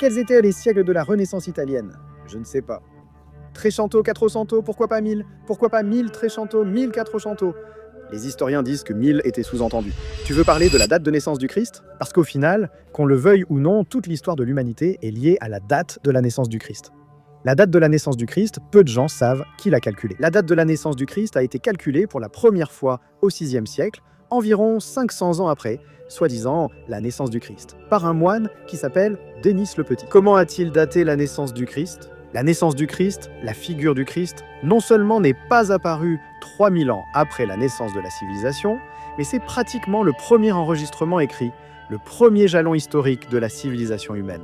Quels étaient les siècles de la Renaissance italienne? Je ne sais pas. Trecento, Quattrocento, pourquoi pas 1000? Pourquoi pas 1000 Trecento, 1000 Quattrocento? Les historiens disent que 1000 était sous-entendu. Tu veux parler de la date de naissance du Christ? Parce qu'au final, qu'on le veuille ou non, toute l'histoire de l'humanité est liée à la date de la naissance du Christ. La date de la naissance du Christ, peu de gens savent qui l'a calculée. La date de la naissance du Christ a été calculée pour la première fois au VIe siècle, environ 500 ans après, soi-disant la naissance du Christ, par un moine qui s'appelle Denis le Petit. Comment a-t-il daté la naissance du Christ? La naissance du Christ, la figure du Christ, non seulement n'est pas apparue 3000 ans après la naissance de la civilisation, mais c'est pratiquement le premier enregistrement écrit, le premier jalon historique de la civilisation humaine.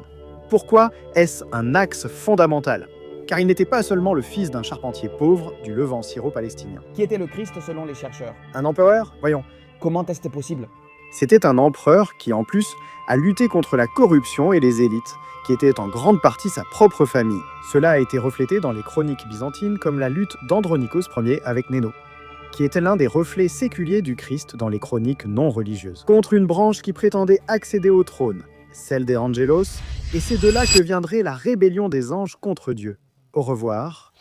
Pourquoi est-ce un axe fondamental? Car il n'était pas seulement le fils d'un charpentier pauvre du Levant syro-palestinien. Qui était le Christ selon les chercheurs? Un empereur? Voyons. Comment est-ce possible? C'était un empereur qui, en plus, a lutté contre la corruption et les élites, qui étaient en grande partie sa propre famille. Cela a été reflété dans les chroniques byzantines comme la lutte d'Andronikos Ier avec Néno, qui était l'un des reflets séculiers du Christ dans les chroniques non religieuses, contre une branche qui prétendait accéder au trône, celle des Angelos, et c'est de là que viendrait la rébellion des anges contre Dieu. Au revoir.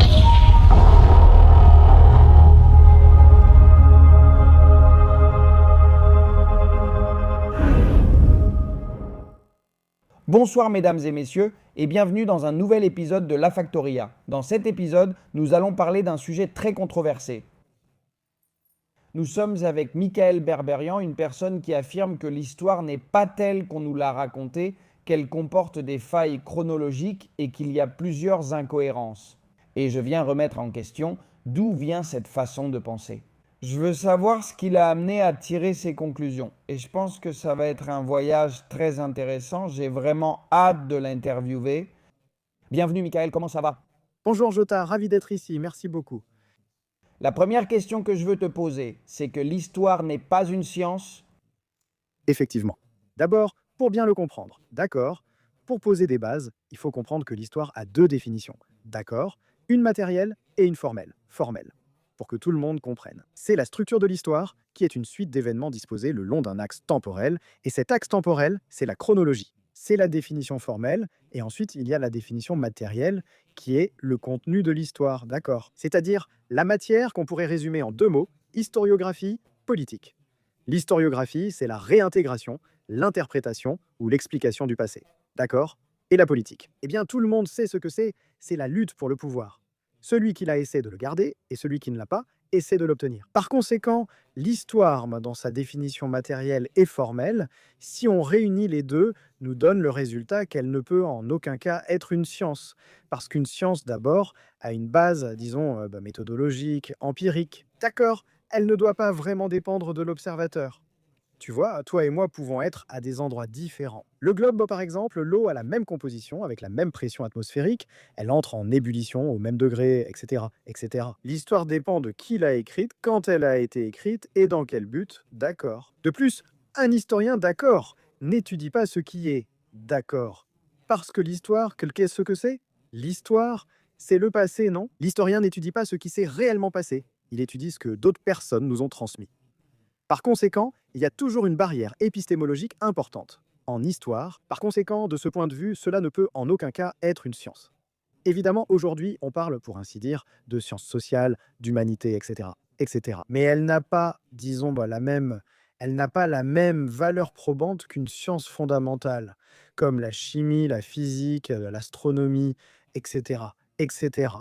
Bonsoir mesdames et messieurs et bienvenue dans un nouvel épisode de La Factoria. Dans cet épisode, nous allons parler d'un sujet très controversé. Nous sommes avec Michael Berberian, une personne qui affirme que l'histoire n'est pas telle qu'on nous l'a racontée, qu'elle comporte des failles chronologiques et qu'il y a plusieurs incohérences. Et je viens remettre en question d'où vient cette façon de penser. Je veux savoir ce qui l'a amené à tirer ses conclusions. Et je pense que ça va être un voyage très intéressant. J'ai vraiment hâte de l'interviewer. Bienvenue Michael, comment ça va? Bonjour Jota, ravi d'être ici, merci beaucoup. La première question que je veux te poser, c'est que l'histoire n'est pas une science. Effectivement. D'abord, pour bien le comprendre, d'accord, pour poser des bases, il faut comprendre que l'histoire a deux définitions. D'accord, une matérielle et une formelle. Formelle. Pour que tout le monde comprenne. C'est la structure de l'histoire qui est une suite d'événements disposés le long d'un axe temporel, et cet axe temporel, c'est la chronologie. C'est la définition formelle, et ensuite il y a la définition matérielle, qui est le contenu de l'histoire, d'accord? C'est-à-dire la matière qu'on pourrait résumer en deux mots, historiographie, politique. L'historiographie, c'est la réintégration, l'interprétation ou l'explication du passé, d'accord? Et la politique. Eh bien, tout le monde sait ce que c'est la lutte pour le pouvoir. Celui qui l'a essaie de le garder et celui qui ne l'a pas essaie de l'obtenir. Par conséquent, l'histoire, dans sa définition matérielle et formelle, si on réunit les deux, nous donne le résultat qu'elle ne peut en aucun cas être une science. Parce qu'une science, d'abord, a une base, disons, méthodologique, empirique. D'accord, elle ne doit pas vraiment dépendre de l'observateur. Tu vois, toi et moi pouvons être à des endroits différents. Le globe, par exemple, l'eau a la même composition, avec la même pression atmosphérique, elle entre en ébullition au même degré, etc., etc. L'histoire dépend de qui l'a écrite, quand elle a été écrite et dans quel but, d'accord. De plus, un historien d'accord n'étudie pas ce qui est d'accord. Parce que l'histoire, qu'est-ce que c'est? L'histoire, c'est le passé, non? L'historien n'étudie pas ce qui s'est réellement passé, il étudie ce que d'autres personnes nous ont transmis. Par conséquent, il y a toujours une barrière épistémologique importante. En histoire, par conséquent, de ce point de vue, cela ne peut en aucun cas être une science. Évidemment, aujourd'hui, on parle, pour ainsi dire, de sciences sociales, d'humanité, etc., etc. Mais elle n'a pas, disons, elle n'a pas la même valeur probante qu'une science fondamentale, comme la chimie, la physique, l'astronomie, etc., etc.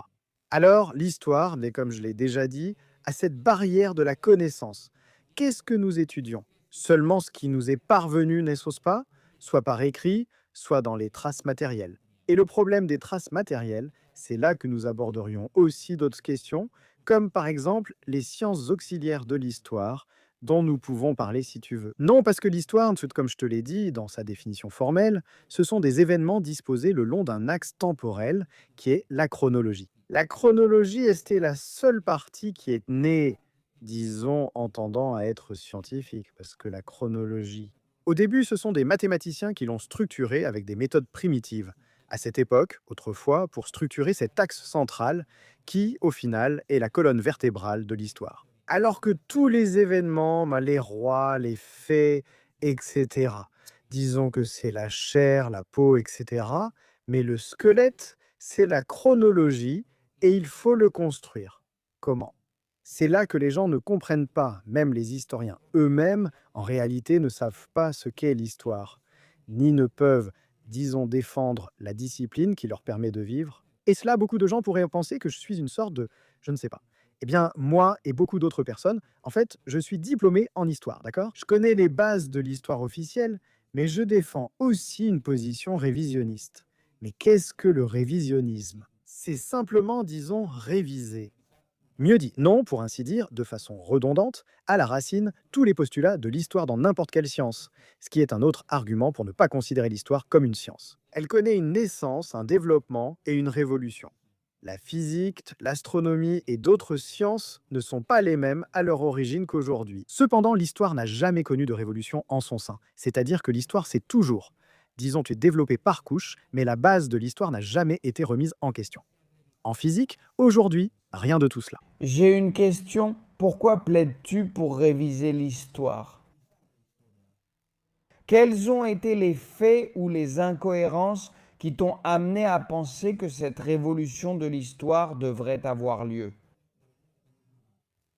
Alors, l'histoire, mais comme je l'ai déjà dit, a cette barrière de la connaissance. Qu'est-ce que nous étudions? Seulement ce qui nous est parvenu, n'est-ce pas? Soit par écrit, soit dans les traces matérielles. Et le problème des traces matérielles, c'est là que nous aborderions aussi d'autres questions, comme par exemple les sciences auxiliaires de l'histoire, dont nous pouvons parler si tu veux. Non, parce que l'histoire, comme je te l'ai dit dans sa définition formelle, ce sont des événements disposés le long d'un axe temporel qui est la chronologie. La chronologie, est la seule partie qui est née, disons, en tendant à être scientifique, parce que la chronologie... Au début, ce sont des mathématiciens qui l'ont structurée avec des méthodes primitives. À cette époque, autrefois, pour structurer cet axe central qui, au final, est la colonne vertébrale de l'histoire. Alors que tous les événements, les rois, les faits, etc., disons que c'est la chair, la peau, etc., Mais le squelette, c'est la chronologie et il faut le construire. Comment? C'est là que les gens ne comprennent pas, même les historiens eux-mêmes, en réalité, ne savent pas ce qu'est l'histoire, ni ne peuvent, disons, défendre la discipline qui leur permet de vivre. Et cela, beaucoup de gens pourraient penser que je suis une sorte de, je ne sais pas. Eh bien, moi et beaucoup d'autres personnes, en fait, je suis diplômé en histoire, d'accord? Je connais les bases de l'histoire officielle, mais je défends aussi une position révisionniste. Mais qu'est-ce que le révisionnisme? C'est simplement, disons, réviser. Mieux dit, non, pour ainsi dire, de façon redondante, à la racine, tous les postulats de l'histoire dans n'importe quelle science, ce qui est un autre argument pour ne pas considérer l'histoire comme une science. Elle connaît une naissance, un développement et une révolution. La physique, l'astronomie et d'autres sciences ne sont pas les mêmes à leur origine qu'aujourd'hui. Cependant, l'histoire n'a jamais connu de révolution en son sein, c'est-à-dire que l'histoire s'est toujours, disons, développée par couche, mais la base de l'histoire n'a jamais été remise en question. En physique, aujourd'hui, rien de tout cela. J'ai une question. Pourquoi plaides-tu pour réviser l'histoire? Quels ont été les faits ou les incohérences qui t'ont amené à penser que cette révolution de l'histoire devrait avoir lieu?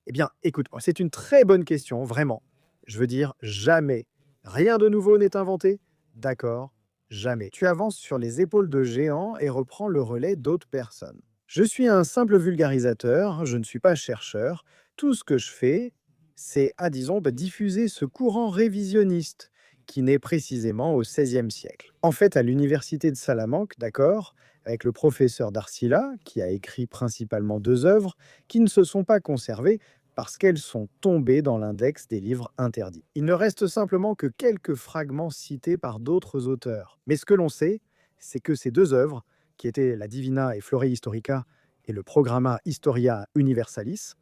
Eh bien, écoute, c'est une très bonne question, vraiment. Je veux dire, jamais. Rien de nouveau n'est inventé. D'accord, jamais. Tu avances sur les épaules de géants et reprends le relais d'autres personnes. Je suis un simple vulgarisateur, je ne suis pas chercheur. Tout ce que je fais, c'est, disons, diffuser ce courant révisionniste qui naît précisément au XVIe siècle. En fait, à l'université de Salamanque, d'accord, avec le professeur Darcilla, qui a écrit principalement 2 œuvres, qui ne se sont pas conservées parce qu'elles sont tombées dans l'index des livres interdits. Il ne reste simplement que quelques fragments cités par d'autres auteurs. Mais ce que l'on sait, c'est que ces 2 œuvres, qui étaient la Divina et Flore Historica et le Programma Historia Universalis,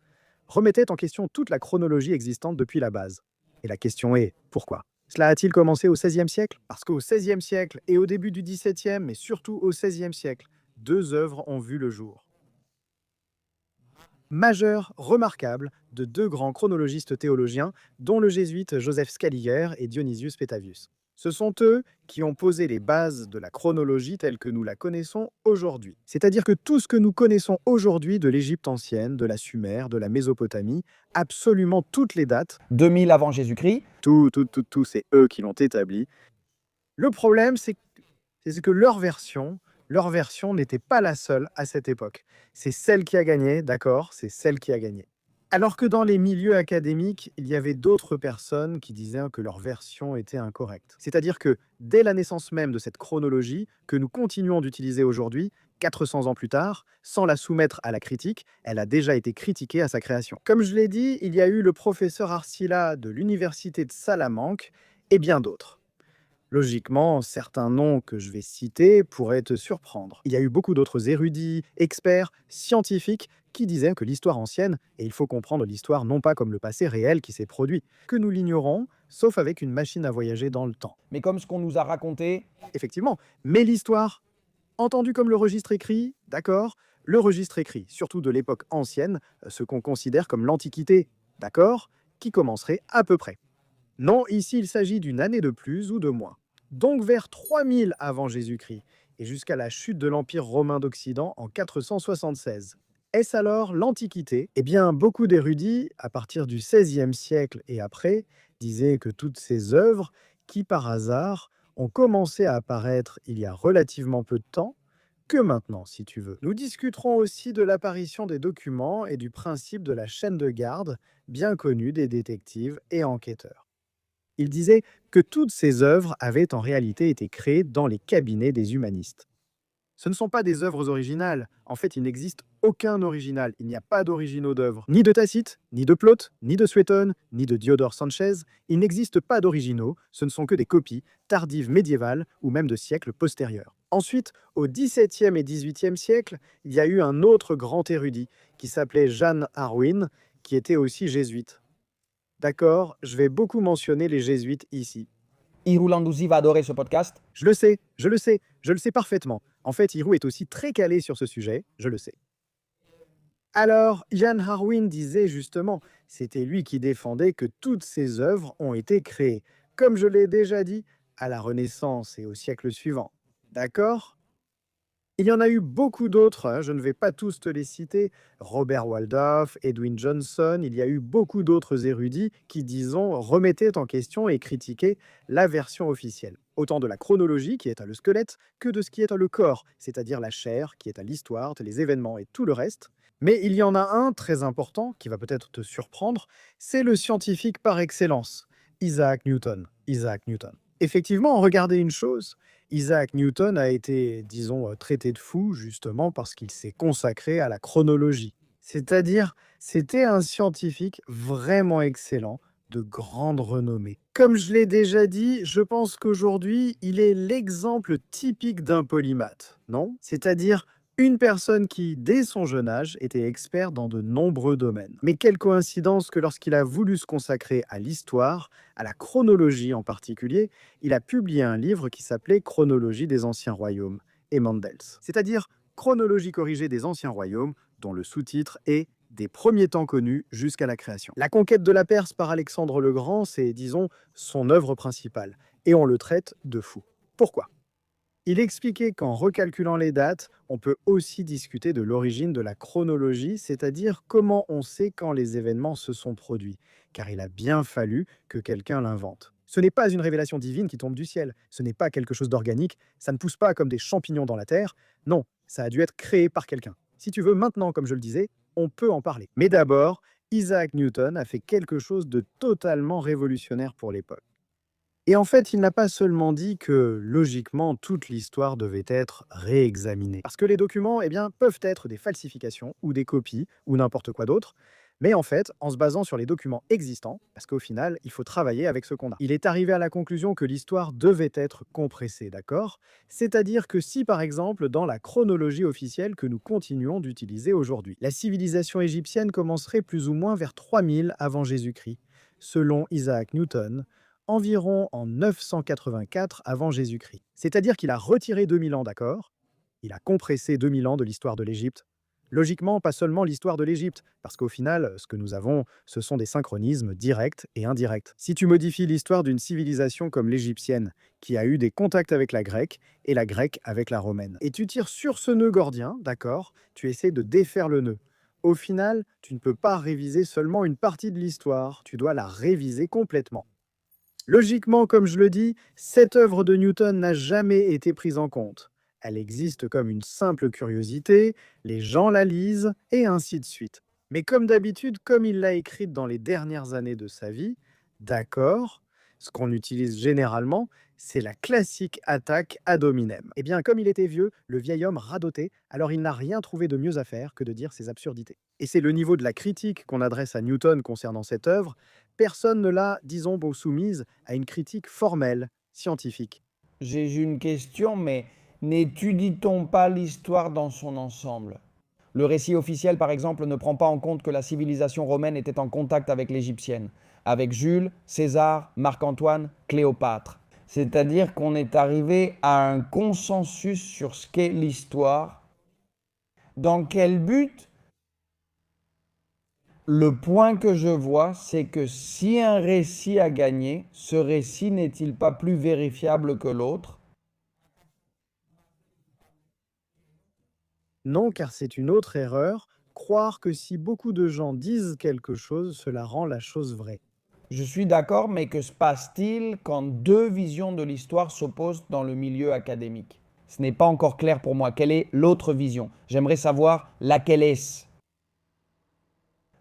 remettaient en question toute la chronologie existante depuis la base. Et la question est, pourquoi? Cela a-t-il commencé au XVIe siècle? Parce qu'au XVIe siècle et au début du XVIIe, mais surtout au XVIe siècle, 2 œuvres ont vu le jour. Majeures, remarquables, de 2 grands chronologistes théologiens, dont le jésuite Joseph Scaliger et Dionysius Petavius. Ce sont eux qui ont posé les bases de la chronologie telle que nous la connaissons aujourd'hui. C'est-à-dire que tout ce que nous connaissons aujourd'hui de l'Égypte ancienne, de la Sumer, de la Mésopotamie, absolument toutes les dates, 2000 avant Jésus-Christ. tout, c'est eux qui l'ont établi. Le problème, c'est que leur version n'était pas la seule à cette époque. C'est celle qui a gagné, d'accord, c'est celle qui a gagné. Alors que dans les milieux académiques, il y avait d'autres personnes qui disaient que leur version était incorrecte. C'est-à-dire que dès la naissance même de cette chronologie, que nous continuons d'utiliser aujourd'hui, 400 ans plus tard, sans la soumettre à la critique, elle a déjà été critiquée à sa création. Comme je l'ai dit, il y a eu le professeur Arcilla de l'université de Salamanque et bien d'autres. Logiquement, certains noms que je vais citer pourraient te surprendre. Il y a eu beaucoup d'autres érudits, experts, scientifiques qui disaient que l'histoire ancienne, et il faut comprendre l'histoire non pas comme le passé réel qui s'est produit, que nous l'ignorons, sauf avec une machine à voyager dans le temps. Mais comme ce qu'on nous a raconté, Effectivement, mais l'histoire, entendue comme le registre écrit, d'accord, le registre écrit, surtout de l'époque ancienne, ce qu'on considère comme l'Antiquité, d'accord, qui commencerait à peu près. Non, ici il s'agit d'une année de plus ou de moins. Donc vers 3000 avant Jésus-Christ et jusqu'à la chute de l'Empire romain d'Occident en 476. Est-ce alors l'Antiquité? Eh bien, beaucoup d'érudits, à partir du XVIe siècle et après, disaient que toutes ces œuvres, qui par hasard ont commencé à apparaître il y a relativement peu de temps, que maintenant, si tu veux. Nous discuterons aussi de l'apparition des documents et du principe de la chaîne de garde, bien connu des détectives et enquêteurs. Il disait que toutes ces œuvres avaient en réalité été créées dans les cabinets des humanistes. Ce ne sont pas des œuvres originales. En fait, il n'existe aucun original. Il n'y a pas d'originaux d'œuvres. Ni de Tacite, ni de Plaute, ni de Suétone, ni de Diodore Sanchez. Il n'existe pas d'originaux. Ce ne sont que des copies, tardives médiévales ou même de siècles postérieurs. Ensuite, au XVIIe et XVIIIe siècle, il y a eu un autre grand érudit qui s'appelait Jan Arwin, qui était aussi jésuite. D'accord, je vais beaucoup mentionner les jésuites ici. Hirou Landouzi va adorer ce podcast. Je le sais parfaitement. En fait, Hirou est aussi très calé sur ce sujet, je le sais. Alors, Jan Harwin disait justement, c'était lui qui défendait que toutes ces œuvres ont été créées, comme je l'ai déjà dit, à la Renaissance et au siècle suivant. D'accord? Il y en a eu beaucoup d'autres, hein, je ne vais pas tous te les citer. Robert Waldoff, Edwin Johnson, il y a eu beaucoup d'autres érudits qui, disons, remettaient en question et critiquaient la version officielle. Autant de la chronologie qui est à le squelette que de ce qui est à le corps, c'est-à-dire la chair qui est à l'histoire, les événements et tout le reste. Mais il y en a un très important qui va peut-être te surprendre, c'est le scientifique par excellence, Isaac Newton. Isaac Newton. Effectivement, regardez une chose, Isaac Newton a été, disons, traité de fou justement parce qu'il s'est consacré à la chronologie. C'est-à-dire, c'était un scientifique vraiment excellent, de grande renommée. Comme je l'ai déjà dit, je pense qu'aujourd'hui, il est l'exemple typique d'un polymathe, non? C'est-à-dire une personne qui, dès son jeune âge, était expert dans de nombreux domaines. Mais quelle coïncidence que lorsqu'il a voulu se consacrer à l'histoire, à la chronologie en particulier, il a publié un livre qui s'appelait Chronologie des anciens royaumes et Mandels, c'est-à-dire chronologie corrigée des anciens royaumes, dont le sous-titre est des premiers temps connus jusqu'à la création. La conquête de la Perse par Alexandre le Grand, c'est, disons, son œuvre principale, et on le traite de fou. Pourquoi? Il expliquait qu'en recalculant les dates, on peut aussi discuter de l'origine de la chronologie, c'est-à-dire comment on sait quand les événements se sont produits, car il a bien fallu que quelqu'un l'invente. Ce n'est pas une révélation divine qui tombe du ciel, ce n'est pas quelque chose d'organique, ça ne pousse pas comme des champignons dans la terre, non, ça a dû être créé par quelqu'un. Si tu veux, maintenant, comme je le disais, on peut en parler. Mais d'abord, Isaac Newton a fait quelque chose de totalement révolutionnaire pour l'époque. Et en fait, il n'a pas seulement dit que, logiquement, toute l'histoire devait être réexaminée. Parce que les documents, eh bien, peuvent être des falsifications, ou des copies, ou n'importe quoi d'autre. Mais en fait, en se basant sur les documents existants, parce qu'au final, il faut travailler avec ce qu'on a. Il est arrivé à la conclusion que l'histoire devait être compressée, d'accord? C'est-à-dire que si, par exemple, dans la chronologie officielle que nous continuons d'utiliser aujourd'hui, la civilisation égyptienne commencerait plus ou moins vers 3000 avant Jésus-Christ, selon Isaac Newton, environ en 984 avant Jésus-Christ. C'est-à-dire qu'il a retiré 2000 ans, d'accord? Il a compressé 2000 ans de l'histoire de l'Égypte. Logiquement, pas seulement l'histoire de l'Égypte, parce qu'au final, ce que nous avons, ce sont des synchronismes directs et indirects. Si tu modifies l'histoire d'une civilisation comme l'égyptienne, qui a eu des contacts avec la grecque, et la grecque avec la romaine, et tu tires sur ce nœud gordien, d'accord? Tu essaies de défaire le nœud. Au final, tu ne peux pas réviser seulement une partie de l'histoire, tu dois la réviser complètement. Logiquement, comme je le dis, cette œuvre de Newton n'a jamais été prise en compte. Elle existe comme une simple curiosité, les gens la lisent, et ainsi de suite. Mais comme d'habitude, comme il l'a écrite dans les dernières années de sa vie, d'accord, ce qu'on utilise généralement, c'est la classique attaque ad hominem. Eh bien, comme il était vieux, le vieil homme radotait, alors il n'a rien trouvé de mieux à faire que de dire ses absurdités. Et c'est le niveau de la critique qu'on adresse à Newton concernant cette œuvre. Personne ne l'a, disons, soumise à une critique formelle, scientifique. J'ai une question, mais n'étudie-t-on pas l'histoire dans son ensemble? Le récit officiel, par exemple, ne prend pas en compte que la civilisation romaine était en contact avec l'égyptienne, avec Jules, César, Marc-Antoine, Cléopâtre. C'est-à-dire qu'on est arrivé à un consensus sur ce qu'est l'histoire. Dans quel but? Le point que je vois, c'est que si un récit a gagné, ce récit n'est-il pas plus vérifiable que l'autre? Non, car c'est une autre erreur, croire que si beaucoup de gens disent quelque chose, cela rend la chose vraie. Je suis d'accord, mais que se passe-t-il quand deux visions de l'histoire s'opposent dans le milieu académique? Ce n'est pas encore clair pour moi. Quelle est l'autre vision? J'aimerais savoir laquelle est-ce.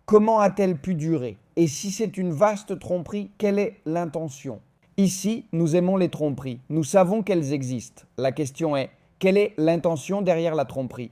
Comment a-t-elle pu durer? Et si c'est une vaste tromperie, quelle est l'intention? Ici, nous aimons les tromperies. Nous savons qu'elles existent. La question est, quelle est l'intention derrière la tromperie?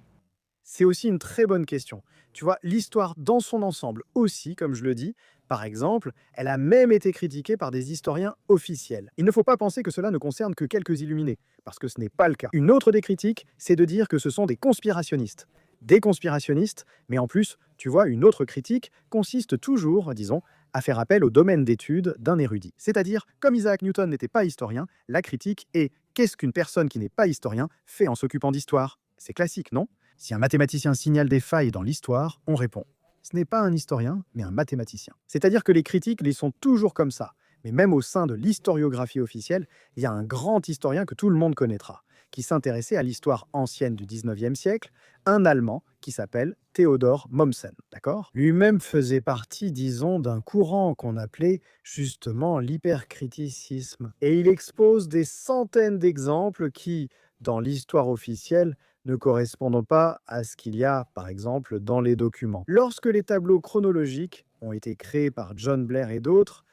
C'est aussi une très bonne question. Tu vois, l'histoire dans son ensemble aussi, comme je le dis, par exemple, elle a même été critiquée par des historiens officiels. Il ne faut pas penser que cela ne concerne que quelques illuminés, parce que ce n'est pas le cas. Une autre des critiques, c'est de dire que ce sont des conspirationnistes. Des conspirationnistes, mais en plus, tu vois, une autre critique consiste toujours, disons, à faire appel au domaine d'étude d'un érudit. C'est-à-dire, comme Isaac Newton n'était pas historien, la critique est qu'est-ce qu'une personne qui n'est pas historien fait en s'occupant d'histoire? C'est classique, non? Si un mathématicien signale des failles dans l'histoire, on répond. Ce n'est pas un historien, mais un mathématicien. C'est-à-dire que les critiques les sont toujours comme ça. Mais même au sein de l'historiographie officielle, il y a un grand historien que tout le monde connaîtra, qui s'intéressait à l'histoire ancienne du 19e siècle, un Allemand qui s'appelle Theodor Mommsen, d'accord? Lui-même faisait partie, disons, d'un courant qu'on appelait justement l'hypercriticisme. Et il expose des centaines d'exemples qui, dans l'histoire officielle, ne correspondent pas à ce qu'il y a, par exemple, dans les documents. Lorsque les tableaux chronologiques ont été créés par John Blair et d'autres,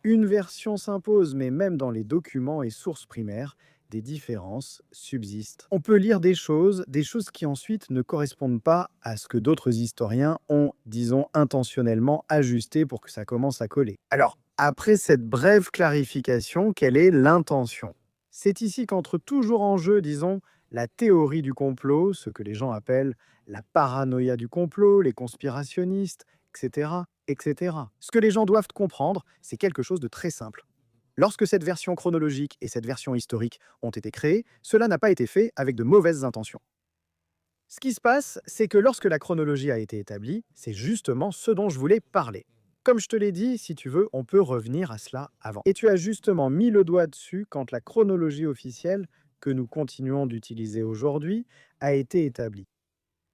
une version s'impose, mais même dans les documents et sources primaires, des différences subsistent. On peut lire des choses qui ensuite ne correspondent pas à ce que d'autres historiens ont, disons, intentionnellement ajusté pour que ça commence à coller. Alors, après cette brève clarification, quelle est l'intention? C'est ici qu'entre toujours en jeu, disons, la théorie du complot, ce que les gens appellent la paranoïa du complot, les conspirationnistes, etc., etc. Ce que les gens doivent comprendre, c'est quelque chose de très simple. Lorsque cette version chronologique et cette version historique ont été créées, cela n'a pas été fait avec de mauvaises intentions. Ce qui se passe, c'est que lorsque la chronologie a été établie, c'est justement ce dont je voulais parler. Comme je te l'ai dit, si tu veux, on peut revenir à cela avant. Et tu as justement mis le doigt dessus quand la chronologie officielle, que nous continuons d'utiliser aujourd'hui, a été établie.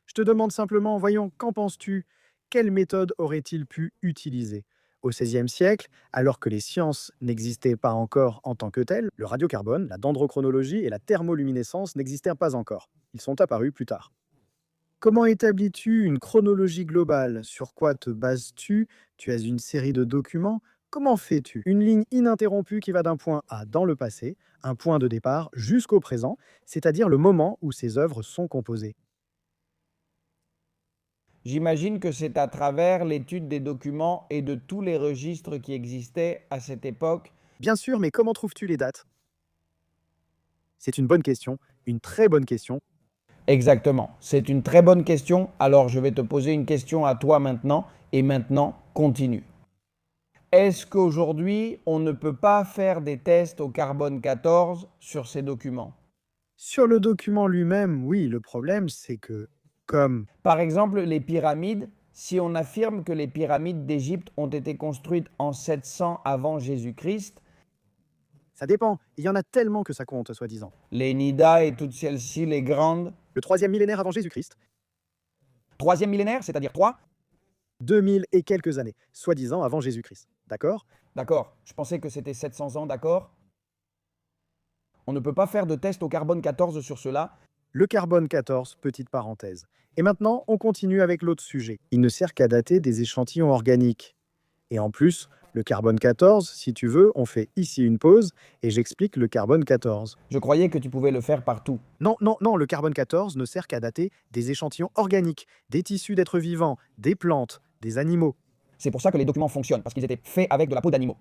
Je te demande simplement, voyons, qu'en penses-tu? Quelle méthode aurait-il pu utiliser? Au XVIe siècle, alors que les sciences n'existaient pas encore en tant que telles, le radiocarbone, la dendrochronologie et la thermoluminescence n'existèrent pas encore. Ils sont apparus plus tard. Comment établis-tu une chronologie globale? Sur quoi te bases-tu? Tu as une série de documents? Comment fais-tu? Une ligne ininterrompue qui va d'un point A dans le passé, un point de départ, jusqu'au présent, c'est-à-dire le moment où ces œuvres sont composées. J'imagine que c'est à travers l'étude des documents et de tous les registres qui existaient à cette époque. Bien sûr, mais comment trouves-tu les dates? C'est une bonne question, une très bonne question. Exactement. C'est une très bonne question. Alors je vais te poser une question à toi maintenant. Et maintenant, continue. Est-ce qu'aujourd'hui, on ne peut pas faire des tests au carbone 14 sur ces documents? Sur le document lui-même, oui, le problème, c'est que, comme Par exemple, les pyramides, si on affirme que les pyramides d'Égypte ont été construites en 700 avant Jésus-Christ, ça dépend, il y en a tellement que ça compte, soi-disant. les Nida et toutes celles-ci, les grandes, Le troisième millénaire avant Jésus-Christ, troisième millénaire, c'est-à-dire 3. 2000 et quelques années, soi-disant avant Jésus-Christ. D'accord? D'accord, je pensais que c'était 700 ans, d'accord. On ne peut pas faire de test au carbone 14 sur cela. Le carbone 14, petite parenthèse. Et maintenant, on continue avec l'autre sujet. Il ne sert qu'à dater des échantillons organiques. Et en plus, le carbone 14, si tu veux, on fait ici une pause et j'explique le carbone 14. Je croyais que tu pouvais le faire partout. Non, non, non, le carbone 14 ne sert qu'à dater des échantillons organiques, des tissus d'êtres vivants, des plantes, des animaux. C'est pour ça que les documents fonctionnent, parce qu'ils étaient faits avec de la peau d'animaux.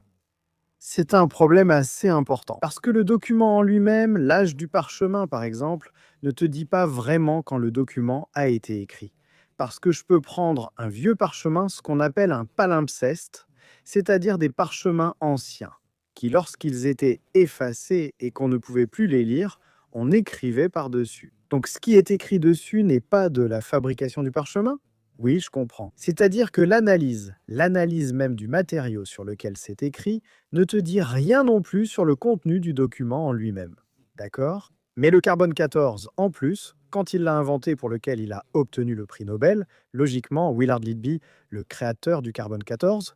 C'est un problème assez important, parce que le document en lui-même, l'âge du parchemin par exemple, ne te dit pas vraiment quand le document a été écrit. Parce que je peux prendre un vieux parchemin, ce qu'on appelle un palimpseste, c'est-à-dire des parchemins anciens, qui lorsqu'ils étaient effacés et qu'on ne pouvait plus les lire, on écrivait par-dessus. Donc ce qui est écrit dessus n'est pas de la fabrication du parchemin? Oui, je comprends. C'est-à-dire que l'analyse même du matériau sur lequel c'est écrit, ne te dit rien non plus sur le contenu du document en lui-même. D'accord? Mais le carbone 14, en plus, quand il l'a inventé pour lequel il a obtenu le prix Nobel, logiquement, Willard Lidby, le créateur du carbone 14,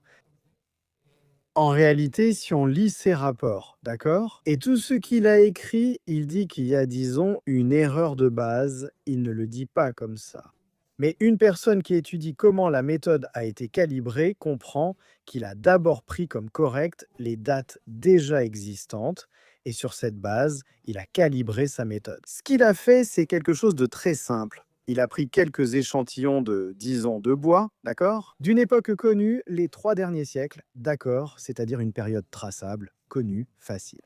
en réalité, si on lit ses rapports, d'accord? Et tout ce qu'il a écrit, il dit qu'il y a, disons, une erreur de base, il ne le dit pas comme ça. Mais une personne qui étudie comment la méthode a été calibrée comprend qu'il a d'abord pris comme correctes les dates déjà existantes et sur cette base, il a calibré sa méthode. Ce qu'il a fait, c'est quelque chose de très simple. Il a pris quelques échantillons de, disons, de bois, d'accord? D'une époque connue, les 3 derniers siècles, d'accord, c'est-à-dire une période traçable, connue, facile.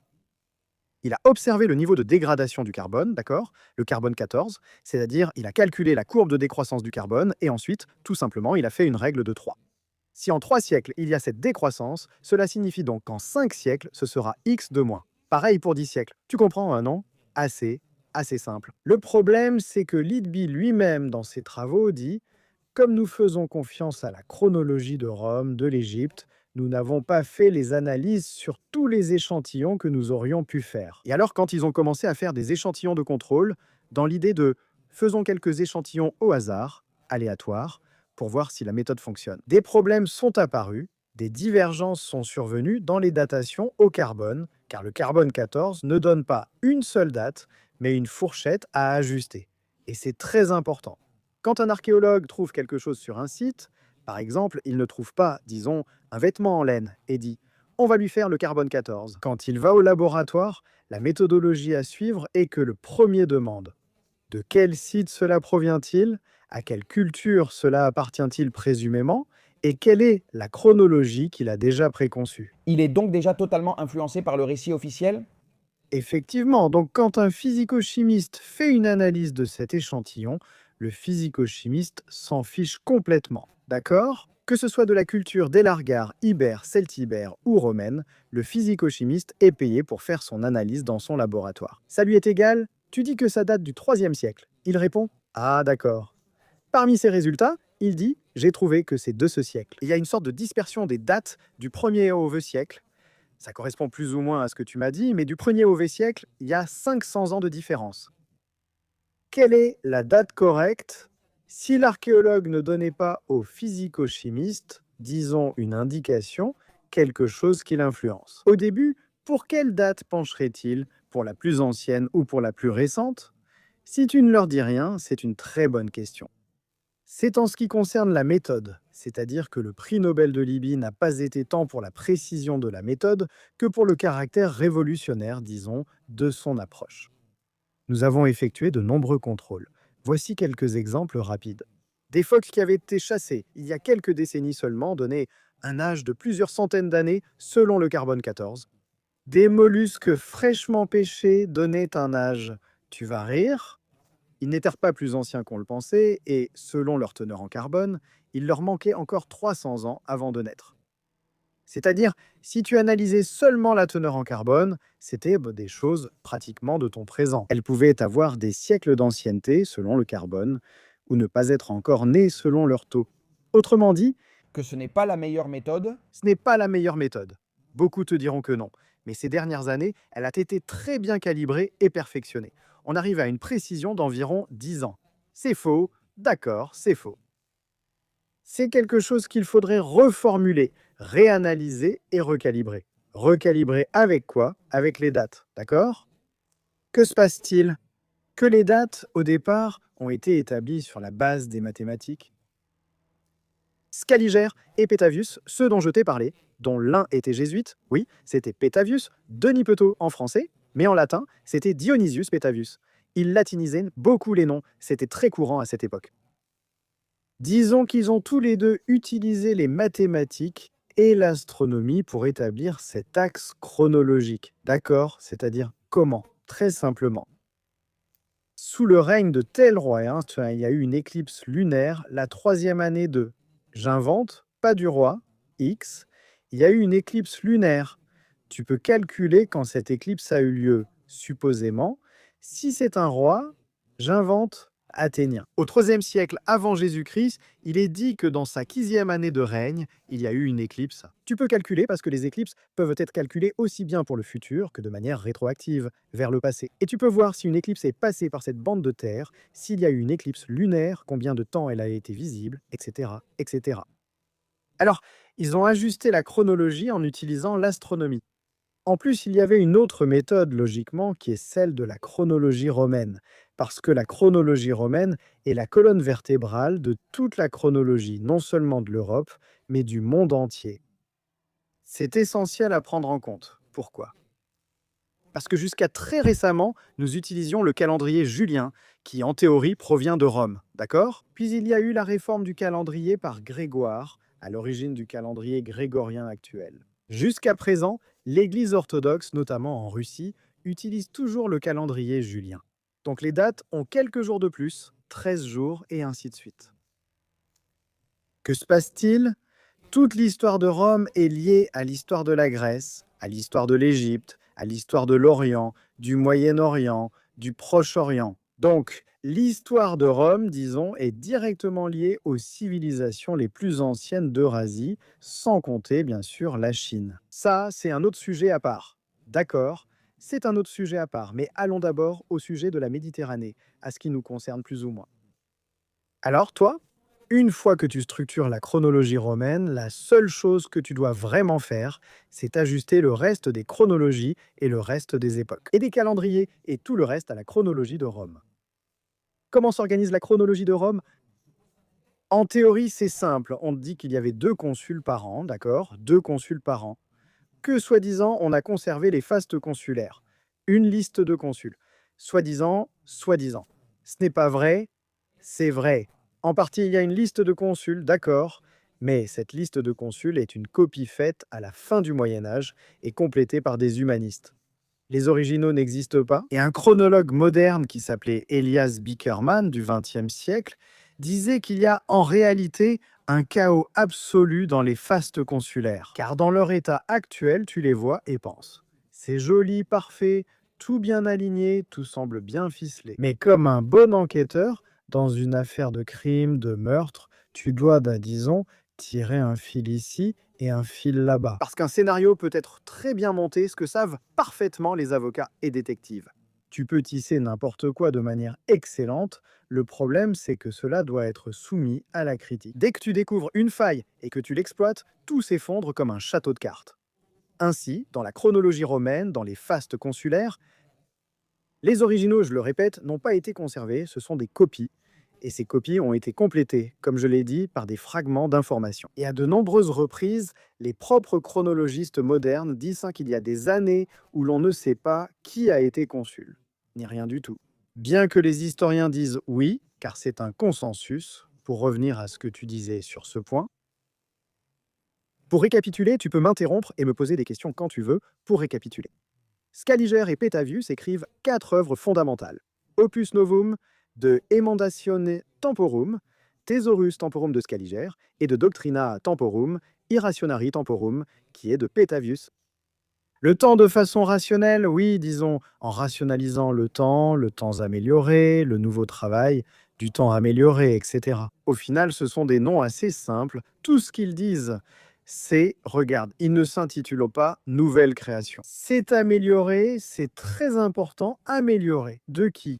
Il a observé le niveau de dégradation du carbone, d'accord? Le carbone 14, c'est-à-dire il a calculé la courbe de décroissance du carbone et ensuite, tout simplement, il a fait une règle de 3. Si en 3 siècles, il y a cette décroissance, cela signifie donc qu'en 5 siècles, ce sera x de moins. Pareil pour 10 siècles. Tu comprends, hein, non? Assez simple. Le problème, c'est que Lidby lui-même, dans ses travaux, dit « Comme nous faisons confiance à la chronologie de Rome, de l'Égypte, Nous n'avons pas fait les analyses sur tous les échantillons que nous aurions pu faire. Et alors, quand ils ont commencé à faire des échantillons de contrôle, dans l'idée de faisons quelques échantillons au hasard, aléatoires, pour voir si la méthode fonctionne, des problèmes sont apparus, des divergences sont survenues dans les datations au carbone, car le carbone 14 ne donne pas une seule date, mais une fourchette à ajuster. Et c'est très important. Quand un archéologue trouve quelque chose sur un site, par exemple, il ne trouve pas, disons, un vêtement en laine et dit on va lui faire le carbone 14. Quand il va au laboratoire, la méthodologie à suivre est que le premier demande de quel site cela provient-il, à quelle culture cela appartient-il présumément, et quelle est la chronologie qu'il a déjà préconçue. Il est donc déjà totalement influencé par le récit officiel? Effectivement, donc quand un physico-chimiste fait une analyse de cet échantillon, le physico-chimiste s'en fiche complètement. D'accord? Que ce soit de la culture d'Elargar, ibère, celtibère ou romaine, le physico-chimiste est payé pour faire son analyse dans son laboratoire. Ça lui est égal? Tu dis que ça date du IIIe siècle. Il répond ah d'accord. Parmi ces résultats, il dit j'ai trouvé que c'est de ce siècle. Il y a une sorte de dispersion des dates du 1er au VE siècle. Ça correspond plus ou moins à ce que tu m'as dit, mais du 1er au V siècle, il y a 500 ans de différence. Quelle est la date correcte si l'archéologue ne donnait pas au physico-chimiste, disons une indication, quelque chose qui l'influence? Au début, pour quelle date pencherait-il? Pour la plus ancienne ou pour la plus récente? Si tu ne leur dis rien, c'est une très bonne question. C'est en ce qui concerne la méthode, c'est-à-dire que le prix Nobel de Libye n'a pas été tant pour la précision de la méthode que pour le caractère révolutionnaire, disons, de son approche. Nous avons effectué de nombreux contrôles. Voici quelques exemples rapides. Des phoques qui avaient été chassés il y a quelques décennies seulement donnaient un âge de plusieurs centaines d'années selon le carbone 14. Des mollusques fraîchement pêchés donnaient un âge, tu vas rire, ils n'étaient pas plus anciens qu'on le pensait et, selon leur teneur en carbone, il leur manquait encore 300 ans avant de naître. C'est-à-dire, si tu analysais seulement la teneur en carbone, c'était des choses pratiquement de ton présent. Elles pouvaient avoir des siècles d'ancienneté selon le carbone, ou ne pas être encore nées selon leur taux. Autrement dit, Que ce n'est pas la meilleure méthode? ce n'est pas la meilleure méthode. Beaucoup te diront que non, mais ces dernières années, elle a été très bien calibrée et perfectionnée. On arrive à une précision d'environ 10 ans. C'est faux, d'accord, c'est faux. C'est quelque chose qu'il faudrait reformuler, réanalyser et recalibrer. Recalibrer avec quoi? Avec les dates, d'accord? Que se passe-t-il? Que les dates, au départ, ont été établies sur la base des mathématiques. Scaliger et Petavius, ceux dont je t'ai parlé, dont l'un était jésuite, oui, c'était Petavius, Denipeto en français, mais en latin, c'était Dionysius Petavius. Ils latinisaient beaucoup les noms, c'était très courant à cette époque. Disons qu'ils ont tous les deux utilisé les mathématiques et l'astronomie pour établir cet axe chronologique. D'accord? C'est-à-dire comment? Très simplement. Sous le règne de tel roi, il y a eu une éclipse lunaire la 3e année de, j'invente, pas du roi, X, il y a eu une éclipse lunaire. Tu peux calculer quand cette éclipse a eu lieu, supposément. Si c'est un roi, j'invente, athénien. Au IIIe siècle avant Jésus-Christ, il est dit que dans sa 15e année de règne, il y a eu une éclipse. Tu peux calculer parce que les éclipses peuvent être calculées aussi bien pour le futur que de manière rétroactive, vers le passé. Et tu peux voir si une éclipse est passée par cette bande de terre, s'il y a eu une éclipse lunaire, combien de temps elle a été visible, etc., etc. Alors, ils ont ajusté la chronologie en utilisant l'astronomie. En plus, il y avait une autre méthode, logiquement, qui est celle de la chronologie romaine, parce que la chronologie romaine est la colonne vertébrale de toute la chronologie, non seulement de l'Europe, mais du monde entier. C'est essentiel à prendre en compte. Pourquoi? Parce que jusqu'à très récemment, nous utilisions le calendrier julien, qui en théorie provient de Rome, d'accord? Puis il y a eu la réforme du calendrier par Grégoire, à l'origine du calendrier grégorien actuel. Jusqu'à présent, l'Église orthodoxe, notamment en Russie, utilise toujours le calendrier julien. Donc les dates ont quelques jours de plus, 13 jours et ainsi de suite. Que se passe-t-il? Toute l'histoire de Rome est liée à l'histoire de la Grèce, à l'histoire de l'Égypte, à l'histoire de l'Orient, du Moyen-Orient, du Proche-Orient. Donc, L'histoire de Rome, disons, est directement liée aux civilisations les plus anciennes d'Eurasie, sans compter, bien sûr, la Chine. Ça, c'est un autre sujet à part. D'accord, c'est un autre sujet à part, mais allons d'abord au sujet de la Méditerranée, à ce qui nous concerne plus ou moins. Alors, toi, une fois que tu structures la chronologie romaine, la seule chose que tu dois vraiment faire, c'est ajuster le reste des chronologies et le reste des époques, et des calendriers et tout le reste à la chronologie de Rome. Comment s'organise la chronologie de Rome? En théorie, c'est simple. On te dit qu'il y avait 2 consuls par an, d'accord? 2 consuls par an. Que soi-disant, on a conservé les fastes consulaires. Une liste de consuls. Soi-disant, soi-disant. Ce n'est pas vrai, c'est vrai. En partie, il y a une liste de consuls, d'accord, mais cette liste de consuls est une copie faite à la fin du Moyen Âge et complétée par des humanistes. Les originaux n'existent pas, et un chronologue moderne qui s'appelait Elias Bickerman du XXe siècle disait qu'il y a en réalité un chaos absolu dans les fastes consulaires, car dans leur état actuel, tu les vois et penses. C'est joli, parfait, tout bien aligné, tout semble bien ficelé. Mais comme un bon enquêteur, dans une affaire de crime, de meurtre, tu dois, disons, tirer un fil ici et un fil là-bas. Parce qu'un scénario peut être très bien monté, ce que savent parfaitement les avocats et détectives. Tu peux tisser n'importe quoi de manière excellente, le problème c'est que cela doit être soumis à la critique. Dès que tu découvres une faille et que tu l'exploites, tout s'effondre comme un château de cartes. Ainsi, dans la chronologie romaine, dans les fastes consulaires, les originaux, je le répète, n'ont pas été conservés, ce sont des copies. Et ces copies ont été complétées, comme je l'ai dit, par des fragments d'informations. Et à de nombreuses reprises, les propres chronologistes modernes disent qu'il y a des années où l'on ne sait pas qui a été consul, ni rien du tout. Bien que les historiens disent oui, car c'est un consensus, pour revenir à ce que tu disais sur ce point. Pour récapituler, tu peux m'interrompre et me poser des questions quand tu veux pour récapituler. Scaliger et Petavius écrivent 4 œuvres fondamentales. Opus Novum de Emendatione Temporum, Thesaurus Temporum de Scaliger et de Doctrina Temporum, Irrationari Temporum, qui est de Petavius. Le temps de façon rationnelle, oui, disons, en rationalisant le temps amélioré, le nouveau travail, du temps amélioré, etc. Au final, ce sont des noms assez simples. Tout ce qu'ils disent, c'est, regarde, ils ne s'intitulent pas Nouvelle création. C'est amélioré, c'est très important, amélioré. De qui?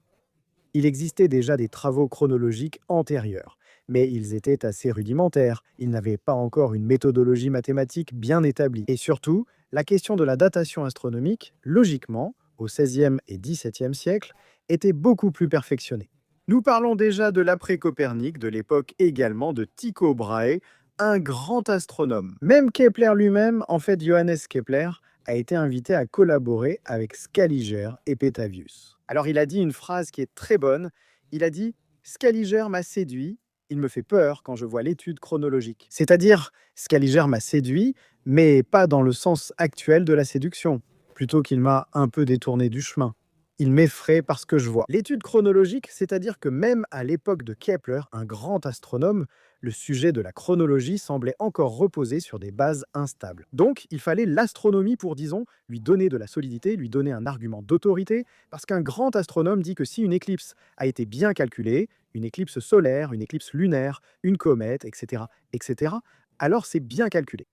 Il existait déjà des travaux chronologiques antérieurs, mais ils étaient assez rudimentaires, ils n'avaient pas encore une méthodologie mathématique bien établie. Et surtout, la question de la datation astronomique, logiquement, au XVIe et XVIIe siècle, était beaucoup plus perfectionnée. Nous parlons déjà de l'après-Copernic, de l'époque également de Tycho Brahe, un grand astronome. Même Kepler lui-même, en fait Johannes Kepler, a été invité à collaborer avec Scaliger et Petavius. Alors il a dit une phrase qui est très bonne, il a dit « Scaliger m'a séduit, il me fait peur quand je vois l'étude chronologique ». C'est-à-dire, Scaliger m'a séduit, mais pas dans le sens actuel de la séduction, plutôt qu'il m'a un peu détourné du chemin. Il m'effraie parce que je vois. L'étude chronologique, c'est-à-dire que même à l'époque de Kepler, un grand astronome, le sujet de la chronologie semblait encore reposer sur des bases instables. Donc, il fallait l'astronomie pour, disons, lui donner de la solidité, lui donner un argument d'autorité, parce qu'un grand astronome dit que si une éclipse a été bien calculée, une éclipse solaire, une éclipse lunaire, une comète, etc., etc., alors c'est bien calculé.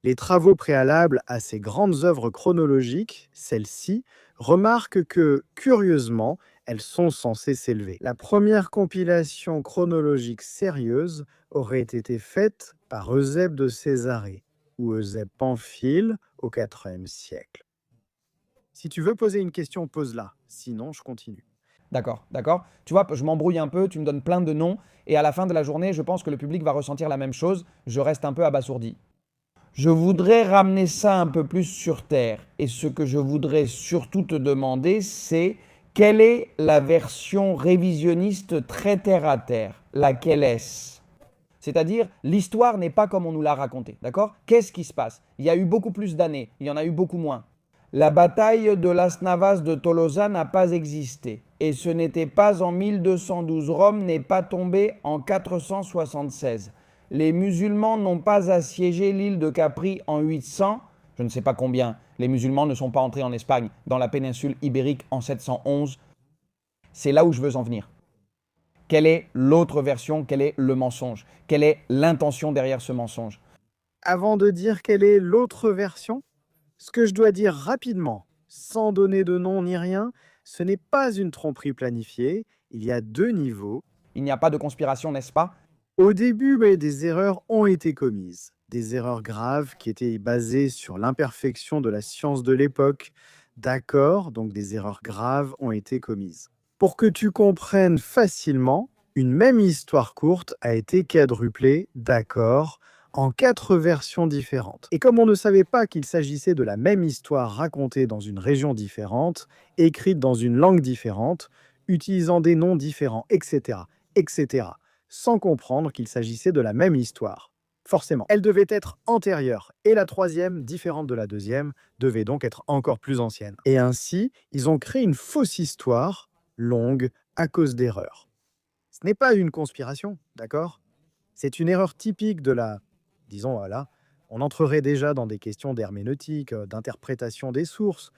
Les travaux préalables à ces grandes œuvres chronologiques, celles-ci, remarquent que, curieusement, elles sont censées s'élever. La première compilation chronologique sérieuse aurait été faite par Eusèbe de Césarée ou Eusèbe Pamphile au IVe siècle. Si tu veux poser une question, pose-la. Sinon, je continue. D'accord, d'accord. Tu vois, je m'embrouille un peu, tu me donnes plein de noms, et à la fin de la journée, je pense que le public va ressentir la même chose. Je reste un peu abasourdi. Je voudrais ramener ça un peu plus sur Terre. Et ce que je voudrais surtout te demander, c'est quelle est la version révisionniste très terre à terre? Laquelle est-ce? C'est-à-dire, l'histoire n'est pas comme on nous l'a raconté, d'accord? Qu'est-ce qui se passe? Il y a eu beaucoup plus d'années, il y en a eu beaucoup moins. La bataille de Las Navas de Tolosa n'a pas existé. Et ce n'était pas en 1212. Rome n'est pas tombée en 476. Les musulmans n'ont pas assiégé l'île de Capri en 800. Je ne sais pas combien. Les musulmans ne sont pas entrés en Espagne, dans la péninsule ibérique en 711. C'est là où je veux en venir. Quelle est l'autre version? Quel est le mensonge? Quelle est l'intention derrière ce mensonge? Avant de dire quelle est l'autre version, ce que je dois dire rapidement, sans donner de nom ni rien, ce n'est pas une tromperie planifiée. Il y a deux niveaux. Il n'y a pas de conspiration, n'est-ce pas? Au début, des erreurs ont été commises. Des erreurs graves qui étaient basées sur l'imperfection de la science de l'époque. D'accord, donc des erreurs graves ont été commises. Pour que tu comprennes facilement, une même histoire courte a été quadruplée, d'accord, en 4 versions différentes. Et comme on ne savait pas qu'il s'agissait de la même histoire racontée dans une région différente, écrite dans une langue différente, utilisant des noms différents, etc., sans comprendre qu'il s'agissait de la même histoire. Forcément, elle devait être antérieure, et la troisième, différente de la deuxième, devait donc être encore plus ancienne. Et ainsi, ils ont créé une fausse histoire, longue, à cause d'erreurs. Ce n'est pas une conspiration, d'accord? C'est une erreur typique de la... Disons, voilà, on entrerait déjà dans des questions d'herméneutique, d'interprétation des sources.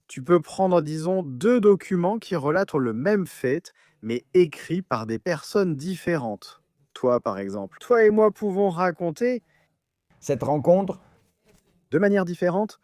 Tu peux prendre, disons, deux documents qui relatent le même fait, mais écrits par des personnes différentes. Toi, par exemple. Toi et moi pouvons raconter, Cette rencontre, de manière différente.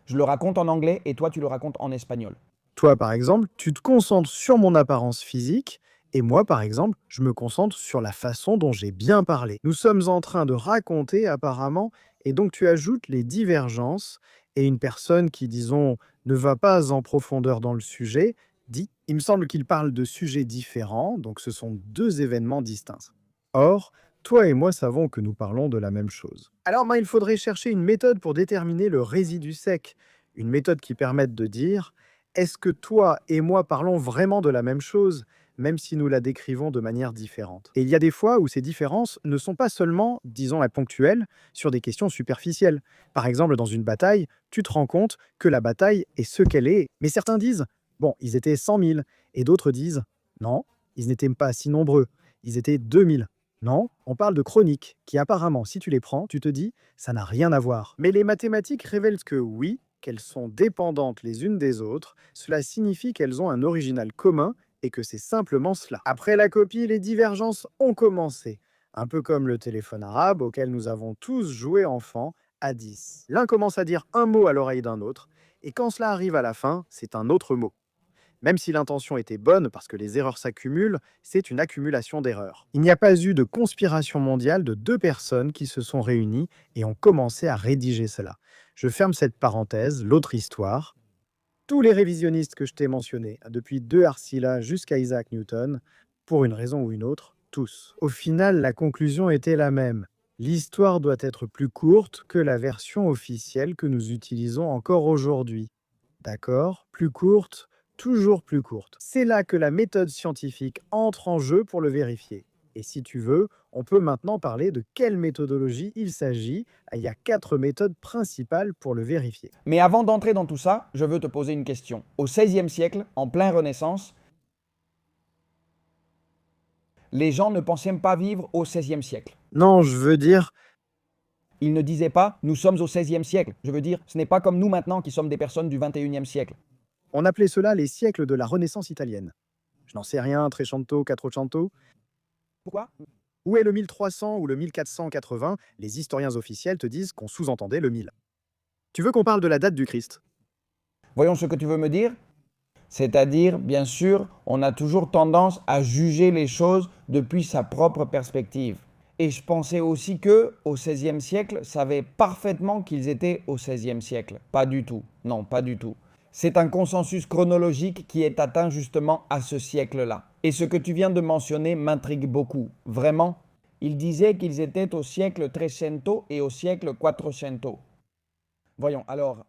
je le raconte en anglais et toi, tu le racontes en espagnol. Toi, par exemple, tu te concentres sur mon apparence physique, et moi, par exemple, je me concentre sur la façon dont j'ai bien parlé. Nous sommes en train de raconter, apparemment, et donc tu ajoutes les divergences, et une personne qui, disons, ne va pas en profondeur dans le sujet, dit, il me semble qu'il parle de sujets différents, donc ce sont deux événements distincts. Or, toi et moi savons que nous parlons de la même chose. Alors, il faudrait chercher une méthode pour déterminer le résidu sec, une méthode qui permette de dire est-ce que toi et moi parlons vraiment de la même chose, même si nous la décrivons de manière différente? Et il y a des fois où ces différences ne sont pas seulement, disons, ponctuelles sur des questions superficielles. Par exemple, dans une bataille, tu te rends compte que la bataille est ce qu'elle est. Mais certains disent, bon, ils étaient 100 000, et d'autres disent, non, ils n'étaient pas si nombreux, ils étaient 2000. Non, on parle de chroniques, qui apparemment, si tu les prends, tu te dis, ça n'a rien à voir. Mais les mathématiques révèlent que oui, qu'elles sont dépendantes les unes des autres, cela signifie qu'elles ont un original commun et que c'est simplement cela. Après la copie, les divergences ont commencé, un peu comme le téléphone arabe auquel nous avons tous joué enfant à 10. L'un commence à dire un mot à l'oreille d'un autre, et quand cela arrive à la fin, c'est un autre mot. Même si l'intention était bonne parce que les erreurs s'accumulent, c'est une accumulation d'erreurs. Il n'y a pas eu de conspiration mondiale de deux personnes qui se sont réunies et ont commencé à rédiger cela. Je ferme cette parenthèse, l'autre histoire. Tous les révisionnistes que je t'ai mentionnés, depuis De Arsila jusqu'à Isaac Newton, pour une raison ou une autre, tous. Au final, la conclusion était la même. L'histoire doit être plus courte que la version officielle que nous utilisons encore aujourd'hui. D'accord? Plus courte, toujours plus courte. C'est là que la méthode scientifique entre en jeu pour le vérifier. Et si tu veux, on peut maintenant parler de quelle méthodologie il s'agit. Il y a 4 méthodes principales pour le vérifier. Mais avant d'entrer dans tout ça, je veux te poser une question. Au XVIe siècle, en plein Renaissance, les gens ne pensaient pas vivre au XVIe siècle. Non, je veux dire, Ils ne disaient pas « nous sommes au XVIe siècle ». Je veux dire, ce n'est pas comme nous maintenant qui sommes des personnes du XXIe siècle. on appelait cela les siècles de la Renaissance italienne. Je n'en sais rien, Trecento, Quattrocento. Pourquoi? Où est le 1300 ou le 1480? Les historiens officiels te disent qu'on sous-entendait le 1000. Tu veux qu'on parle de la date du Christ? Voyons ce que tu veux me dire. C'est-à-dire, bien sûr, on a toujours tendance à juger les choses depuis sa propre perspective. Et je pensais aussi que au XVIe siècle, savaient parfaitement qu'ils étaient au XVIe siècle. Pas du tout. Non, pas du tout. C'est un consensus chronologique qui est atteint justement à ce siècle-là. Et ce que tu viens de mentionner m'intrigue beaucoup. Vraiment. Ils disaient qu'ils étaient au siècle 300 et au siècle 400. Voyons, alors,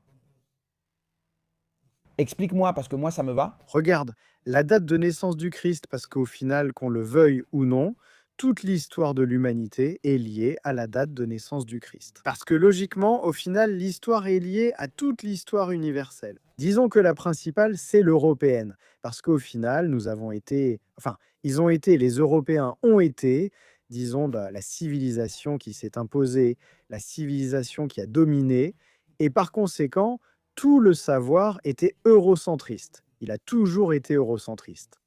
explique-moi parce que moi ça me va. Regarde, la date de naissance du Christ, parce qu'au final, qu'on le veuille ou non, toute l'histoire de l'humanité est liée à la date de naissance du Christ. Parce que logiquement, au final, l'histoire est liée à toute l'histoire universelle. Disons que la principale, c'est l'européenne. Parce qu'au final, nous avons été... Enfin, ils ont été, les Européens ont été, disons, la civilisation qui s'est imposée, la civilisation qui a dominé. Et par conséquent, tout le savoir était eurocentriste. Il a toujours été eurocentriste.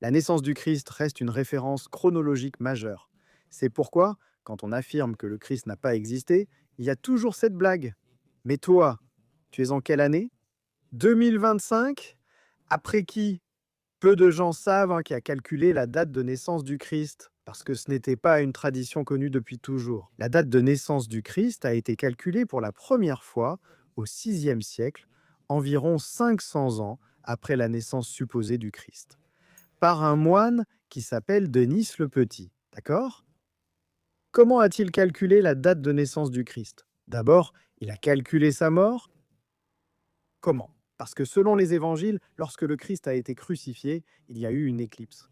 La naissance du Christ reste une référence chronologique majeure. C'est pourquoi, quand on affirme que le Christ n'a pas existé, il y a toujours cette blague. Mais toi, tu es en quelle année? 2025? Après qui? Peu de gens savent qui a calculé la date de naissance du Christ, parce que ce n'était pas une tradition connue depuis toujours. La date de naissance du Christ a été calculée pour la première fois au VIe siècle, environ 500 ans après la naissance supposée du Christ, par un moine qui s'appelle Denis le Petit. D'accord? Comment a-t-il calculé la date de naissance du Christ? D'abord, il a calculé sa mort. Comment? Parce que selon les évangiles, lorsque le Christ a été crucifié, il y a eu une éclipse.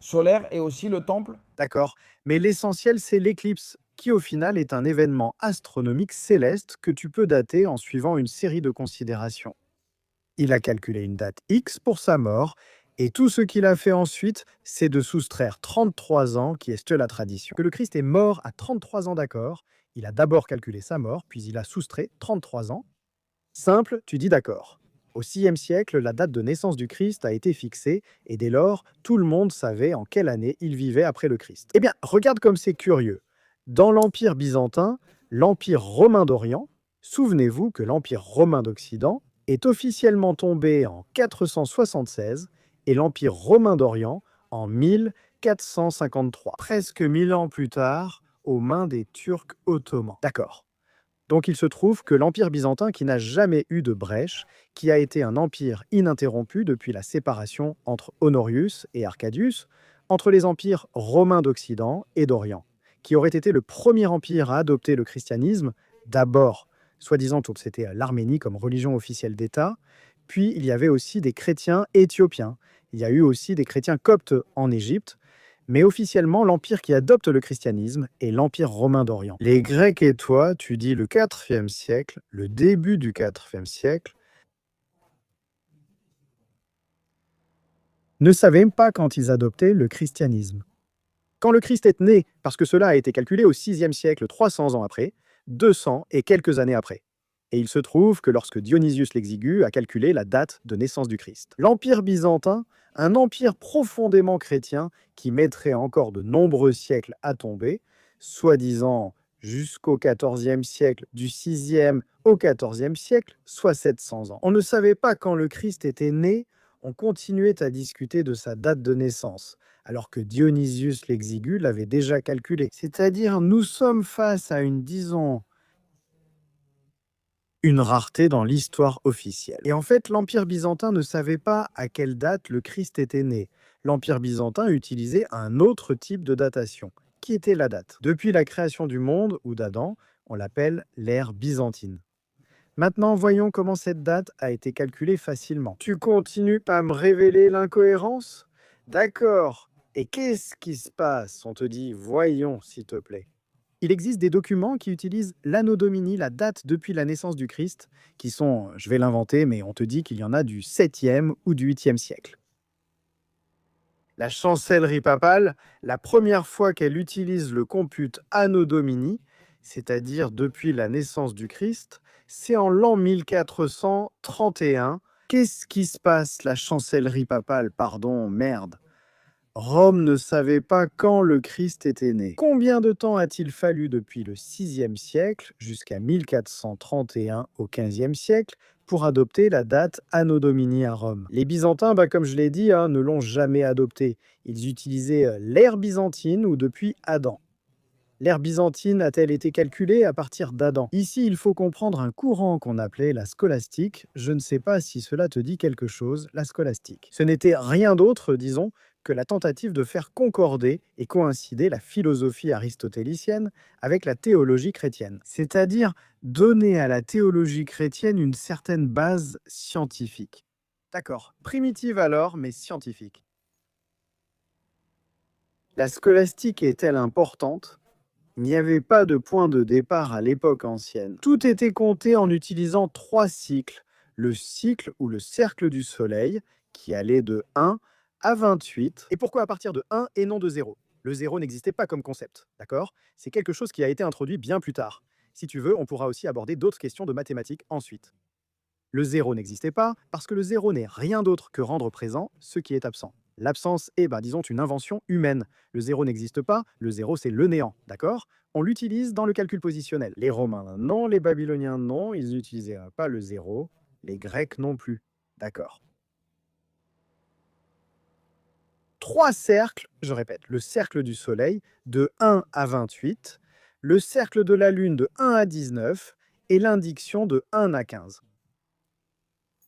Solaire et aussi le temple? D'accord? Mais l'essentiel, c'est l'éclipse, qui au final est un événement astronomique céleste que tu peux dater en suivant une série de considérations. Il a calculé une date X pour sa mort, et tout ce qu'il a fait ensuite, c'est de soustraire 33 ans, qui est la tradition. Que le Christ est mort à 33 ans, d'accord? Il a d'abord calculé sa mort, puis il a soustrait 33 ans. Simple, tu dis d'accord. Au VIe siècle, la date de naissance du Christ a été fixée, et dès lors, tout le monde savait en quelle année il vivait après le Christ. Eh bien, regarde comme c'est curieux. Dans l'Empire byzantin, l'Empire romain d'Orient, souvenez-vous que l'Empire romain d'Occident est officiellement tombé en 476 et l'Empire romain d'Orient en 1453, presque 1000 ans plus tard, aux mains des Turcs ottomans. D'accord. Donc il se trouve que l'Empire byzantin, qui n'a jamais eu de brèche, qui a été un empire ininterrompu depuis la séparation entre Honorius et Arcadius, entre les empires romains d'Occident et d'Orient, qui aurait été le premier empire à adopter le christianisme, d'abord, soi-disant que c'était l'Arménie comme religion officielle d'État, puis il y avait aussi des chrétiens éthiopiens, il y a eu aussi des chrétiens coptes en Égypte, mais officiellement, l'empire qui adopte le christianisme est l'Empire romain d'Orient. Les Grecs et toi, tu dis le IVe siècle, le début du IVe siècle, ne savaient même pas quand ils adoptaient le christianisme. Quand le Christ est né, parce que cela a été calculé au VIe siècle, 300 ans après, 200 et quelques années après. Et il se trouve que lorsque Dionysius l'Exigu a calculé la date de naissance du Christ. L'Empire byzantin, un empire profondément chrétien qui mettrait encore de nombreux siècles à tomber, soi-disant jusqu'au XIVe siècle, du VIe au XIVe siècle, soit 700 ans. On ne savait pas quand le Christ était né, on continuait à discuter de sa date de naissance, alors que Dionysius l'Exigu l'avait déjà calculé. C'est-à-dire, nous sommes face à disons, une rareté dans l'histoire officielle. Et en fait, l'Empire byzantin ne savait pas à quelle date le Christ était né. L'Empire byzantin utilisait un autre type de datation, qui était la date. Depuis la création du monde, ou d'Adam, on l'appelle l'ère byzantine. Maintenant, voyons comment cette date a été calculée facilement. Tu continues à me révéler l'incohérence? D'accord. Et qu'est-ce qui se passe? On te dit, voyons, s'il te plaît. Il existe des documents qui utilisent l'anno domini, la date depuis la naissance du Christ, qui sont, je vais l'inventer, mais on te dit qu'il y en a du 7e ou du 8e siècle. La chancellerie papale, la première fois qu'elle utilise le compute anno domini, c'est-à-dire depuis la naissance du Christ, c'est en l'an 1431. Qu'est-ce qui se passe, la chancellerie papale? Pardon, merde. Rome ne savait pas quand le Christ était né. Combien de temps a-t-il fallu depuis le VIe siècle jusqu'à 1431 au XVe siècle pour adopter la date Anno Domini à Rome? Les Byzantins, comme je l'ai dit, ne l'ont jamais adopté. Ils utilisaient l'ère byzantine ou depuis Adam. L'ère byzantine a-t-elle été calculée à partir d'Adam? Ici, il faut comprendre un courant qu'on appelait la scolastique. Je ne sais pas si cela te dit quelque chose, la scolastique. Ce n'était rien d'autre, disons, que la tentative de faire concorder et coïncider la philosophie aristotélicienne avec la théologie chrétienne. C'est-à-dire donner à la théologie chrétienne une certaine base scientifique. D'accord, primitive alors, mais scientifique. La scolastique est-elle importante? Il n'y avait pas de point de départ à l'époque ancienne. Tout était compté en utilisant 3 cycles. Le cycle ou le cercle du soleil, qui allait de 1 à 28. Et pourquoi à partir de 1 et non de 0? Le 0 n'existait pas comme concept, d'accord? C'est quelque chose qui a été introduit bien plus tard. Si tu veux, on pourra aussi aborder d'autres questions de mathématiques ensuite. Le 0 n'existait pas parce que le 0 n'est rien d'autre que rendre présent ce qui est absent. L'absence est, disons, une invention humaine. Le zéro n'existe pas, le zéro c'est le néant, d'accord? On l'utilise dans le calcul positionnel. Les Romains non, les Babyloniens non, ils n'utilisaient pas le zéro, les Grecs non plus. D'accord. Trois cercles, je répète, le cercle du Soleil de 1 à 28, le cercle de la Lune de 1 à 19 et l'indiction de 1 à 15.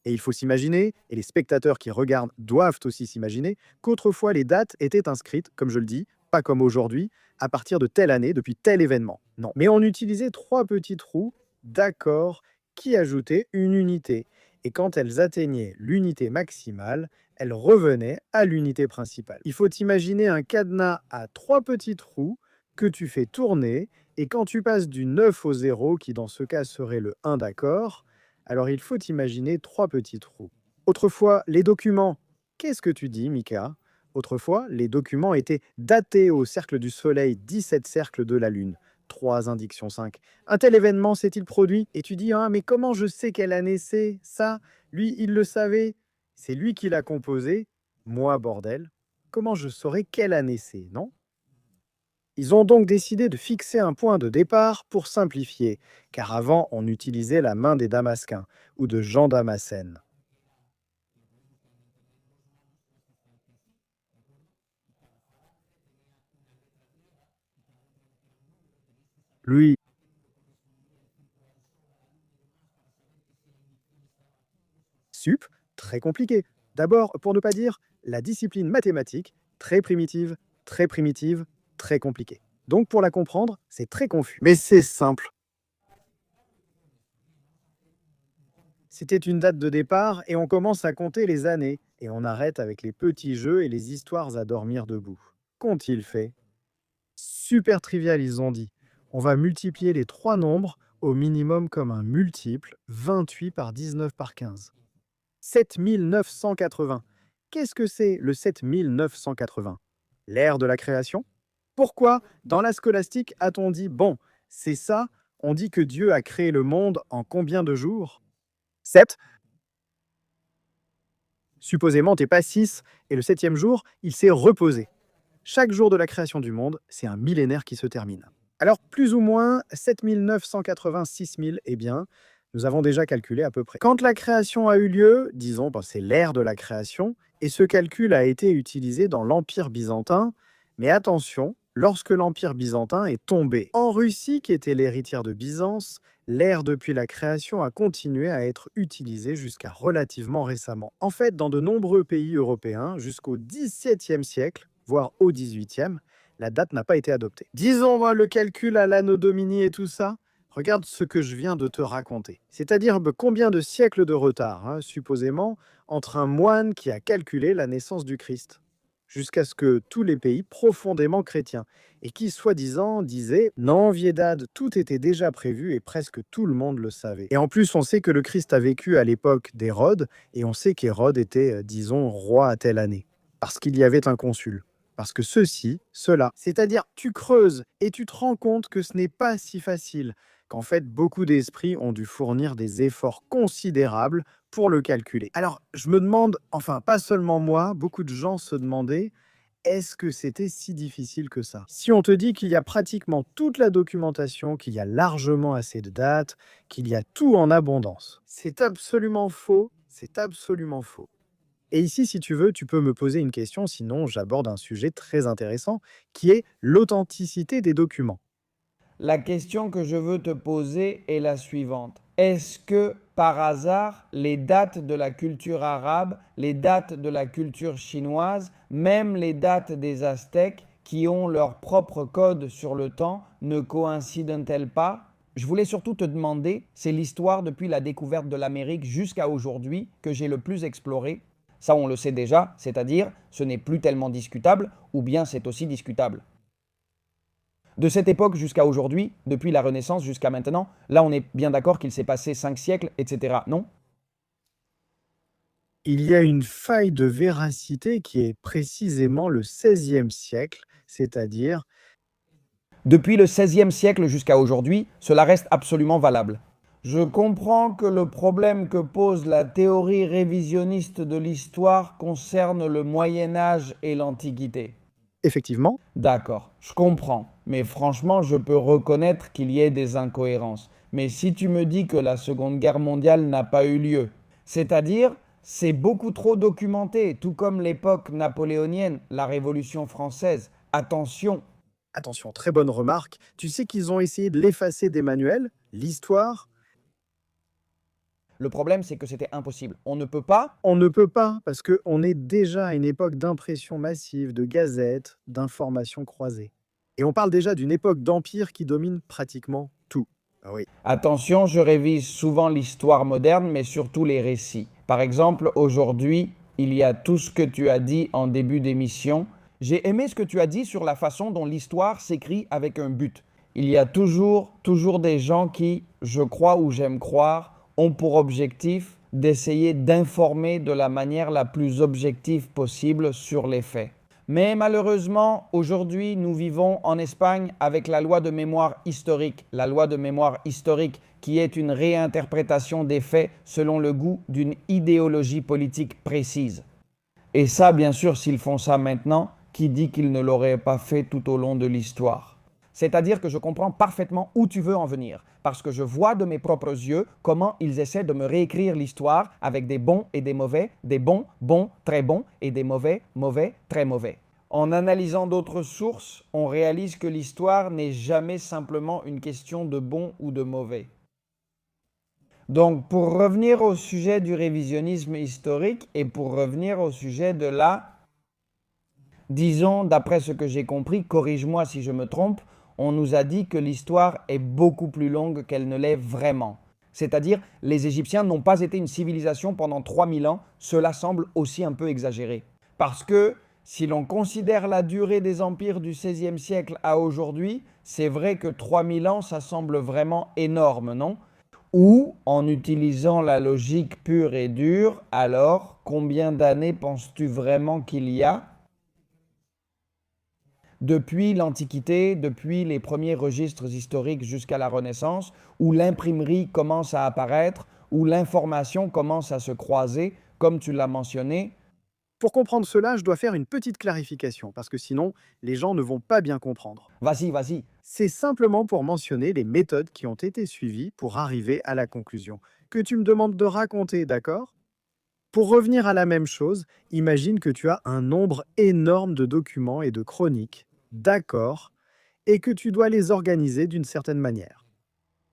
Et il faut s'imaginer, et les spectateurs qui regardent doivent aussi s'imaginer, qu'autrefois les dates étaient inscrites, comme je le dis, pas comme aujourd'hui, à partir de telle année, depuis tel événement. Non. Mais on utilisait trois petits trous d'accords qui ajoutaient une unité. Et quand elles atteignaient l'unité maximale, elles revenaient à l'unité principale. Il faut imaginer un cadenas à trois petits trous que tu fais tourner, et quand tu passes du 9 au 0, qui dans ce cas serait le 1 d'accord, alors il faut imaginer trois petits trous. Autrefois, les documents. Qu'est-ce que tu dis, Mika? Autrefois, les documents étaient datés au cercle du Soleil, 17 cercles de la Lune. 3 indications 5. Un tel événement s'est-il produit? Et tu dis, ah, mais comment je sais quelle année c'est? Ça, lui, il le savait. C'est lui qui l'a composé. Moi, bordel. Comment je saurais quelle année c'est, non? Ils ont donc décidé de fixer un point de départ pour simplifier, car avant on utilisait la main des Damasquins ou de Jean Damascène. Lui, sup, très compliqué. D'abord, pour ne pas dire la discipline mathématique, très primitive, très primitive, très compliquée. Donc pour la comprendre, c'est très confus. Mais c'est simple. C'était une date de départ et on commence à compter les années. Et on arrête avec les petits jeux et les histoires à dormir debout. Qu'ont-ils fait? Super trivial, ils ont dit. On va multiplier les trois nombres au minimum comme un multiple, 28 par 19 par 15. 7980. Qu'est-ce que c'est le 7980? L'ère de la création? Pourquoi, dans la scolastique, a-t-on dit, bon, c'est ça, on dit que Dieu a créé le monde en combien de jours? 7. Supposément, t'es pas 6, et le septième jour, il s'est reposé. Chaque jour de la création du monde, c'est un millénaire qui se termine. Alors, plus ou moins 7980, 6000, eh bien, nous avons déjà calculé à peu près. Quand la création a eu lieu, disons, c'est l'ère de la création, et ce calcul a été utilisé dans l'Empire byzantin, mais attention, lorsque l'Empire byzantin est tombé. En Russie, qui était l'héritière de Byzance, l'ère depuis la création a continué à être utilisée jusqu'à relativement récemment. En fait, dans de nombreux pays européens, jusqu'au XVIIe siècle, voire au XVIIIe, la date n'a pas été adoptée. Disons, moi, le calcul à l'anno domini et tout ça, regarde ce que je viens de te raconter. C'est-à-dire combien de siècles de retard, supposément, entre un moine qui a calculé la naissance du Christ, jusqu'à ce que tous les pays profondément chrétiens, et qui, soi-disant, disaient « Non, Viedad, tout était déjà prévu et presque tout le monde le savait. » Et en plus, on sait que le Christ a vécu à l'époque d'Hérode, et on sait qu'Hérode était, disons, roi à telle année, parce qu'il y avait un consul. Parce que ceci, cela. C'est-à-dire, tu creuses et tu te rends compte que ce n'est pas si facile, qu'en fait, beaucoup d'esprits ont dû fournir des efforts considérables pour le calculer. Alors, je me demande, enfin, pas seulement moi, beaucoup de gens se demandaient, est-ce que c'était si difficile que ça? Si on te dit qu'il y a pratiquement toute la documentation, qu'il y a largement assez de dates, qu'il y a tout en abondance, c'est absolument faux, c'est absolument faux. Et ici, si tu veux, tu peux me poser une question, sinon j'aborde un sujet très intéressant, qui est l'authenticité des documents. La question que je veux te poser est la suivante. Est-ce que, par hasard, les dates de la culture arabe, les dates de la culture chinoise, même les dates des Aztèques, qui ont leur propre code sur le temps, ne coïncident-elles pas? Je voulais surtout te demander, c'est l'histoire depuis la découverte de l'Amérique jusqu'à aujourd'hui que j'ai le plus exploré. Ça, on le sait déjà, c'est-à-dire ce n'est plus tellement discutable, ou bien c'est aussi discutable. De cette époque jusqu'à aujourd'hui, depuis la Renaissance jusqu'à maintenant, là on est bien d'accord qu'il s'est passé 5 siècles, etc. Non? Il y a une faille de véracité qui est précisément le XVIe siècle, c'est-à-dire Depuis le XVIe siècle jusqu'à aujourd'hui, cela reste absolument valable. Je comprends que le problème que pose la théorie révisionniste de l'histoire concerne le Moyen Âge et l'Antiquité. Effectivement, D'accord, je comprends, mais franchement, je peux reconnaître qu'il y ait des incohérences. Mais si tu me dis que la Seconde Guerre mondiale n'a pas eu lieu, c'est-à-dire, c'est beaucoup trop documenté, tout comme l'époque napoléonienne, la Révolution française. Attention, attention, très bonne remarque. Tu sais qu'ils ont essayé de l'effacer des manuels, l'histoire. le problème c'est que c'était impossible. On ne peut pas. On ne peut pas, parce qu'on est déjà à une époque d'impression massive, de gazettes, d'informations croisées. Et on parle déjà d'une époque d'empire qui domine pratiquement tout. Ah oui. Attention, je révise souvent l'histoire moderne, mais surtout les récits. Par exemple, aujourd'hui, il y a tout ce que tu as dit en début d'émission. J'ai aimé ce que tu as dit sur la façon dont l'histoire s'écrit avec un but. Il y a toujours des gens qui, je crois ou j'aime croire, ont pour objectif d'essayer d'informer de la manière la plus objective possible sur les faits. Mais malheureusement, aujourd'hui, nous vivons en Espagne avec la loi de mémoire historique. La loi de mémoire historique qui est une réinterprétation des faits selon le goût d'une idéologie politique précise. Et ça, bien sûr, s'ils font ça maintenant, qui dit qu'ils ne l'auraient pas fait tout au long de l'histoire? C'est-à-dire que je comprends parfaitement où tu veux en venir, parce que je vois de mes propres yeux comment ils essaient de me réécrire l'histoire avec des bons et des mauvais, des bons, bons, très bons, et des mauvais, mauvais, très mauvais. En analysant d'autres sources, on réalise que l'histoire n'est jamais simplement une question de bon ou de mauvais. Donc, pour revenir au sujet du révisionnisme historique et pour revenir au sujet de disons, d'après ce que j'ai compris, corrige-moi si je me trompe, on nous a dit que l'histoire est beaucoup plus longue qu'elle ne l'est vraiment. C'est-à-dire, les Égyptiens n'ont pas été une civilisation pendant 3000 ans, cela semble aussi un peu exagéré. Parce que, si l'on considère la durée des empires du XVIe siècle à aujourd'hui, c'est vrai que 3000 ans, ça semble vraiment énorme, non? Ou, en utilisant la logique pure et dure, alors, combien d'années penses-tu vraiment qu'il y a depuis l'Antiquité, depuis les premiers registres historiques jusqu'à la Renaissance, où l'imprimerie commence à apparaître, où l'information commence à se croiser, comme tu l'as mentionné? Pour comprendre cela, je dois faire une petite clarification, parce que sinon, les gens ne vont pas bien comprendre. Vas-y, vas-y. C'est simplement pour mentionner les méthodes qui ont été suivies pour arriver à la conclusion, que tu me demandes de raconter, d'accord? Pour revenir à la même chose, imagine que tu as un nombre énorme de documents et de chroniques, d'accord, et que tu dois les organiser d'une certaine manière.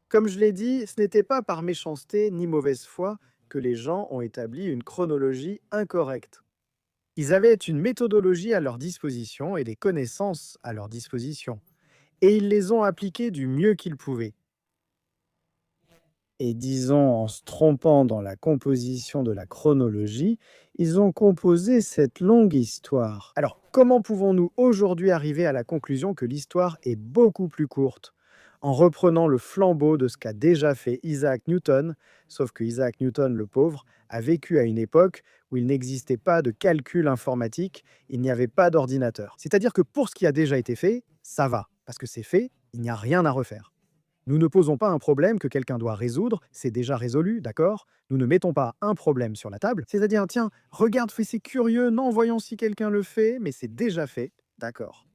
Comme je l'ai dit, ce n'était pas par méchanceté ni mauvaise foi que les gens ont établi une chronologie incorrecte. Ils avaient une méthodologie à leur disposition et des connaissances à leur disposition, et ils les ont appliquées du mieux qu'ils pouvaient. Et disons, en se trompant dans la composition de la chronologie, ils ont composé cette longue histoire. Alors, comment pouvons-nous aujourd'hui arriver à la conclusion que l'histoire est beaucoup plus courte? En reprenant le flambeau de ce qu'a déjà fait Isaac Newton, sauf que Isaac Newton, le pauvre, a vécu à une époque où il n'existait pas de calcul informatique, il n'y avait pas d'ordinateur. C'est-à-dire que pour ce qui a déjà été fait, ça va, parce que c'est fait, il n'y a rien à refaire. Nous ne posons pas un problème que quelqu'un doit résoudre, c'est déjà résolu, d'accord? Nous ne mettons pas un problème sur la table, c'est-à-dire, tiens, regarde, fais, c'est curieux, non, voyons si quelqu'un le fait, mais c'est déjà fait, d'accord.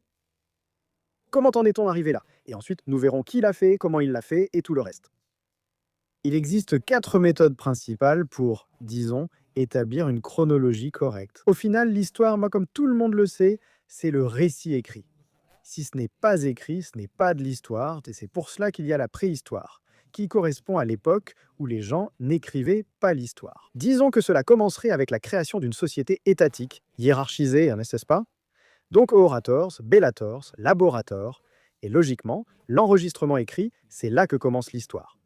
Comment en est-on arrivé là? Et ensuite, nous verrons qui l'a fait, comment il l'a fait, et tout le reste. Il existe 4 méthodes principales pour, disons, établir une chronologie correcte. Au final, l'histoire, moi, comme tout le monde le sait, c'est le récit écrit. Si ce n'est pas écrit, ce n'est pas de l'histoire, et c'est pour cela qu'il y a la préhistoire, qui correspond à l'époque où les gens n'écrivaient pas l'histoire. Disons que cela commencerait avec la création d'une société étatique, hiérarchisée, n'est-ce pas? Donc orators, bellators, laborators, et logiquement, l'enregistrement écrit, c'est là que commence l'histoire.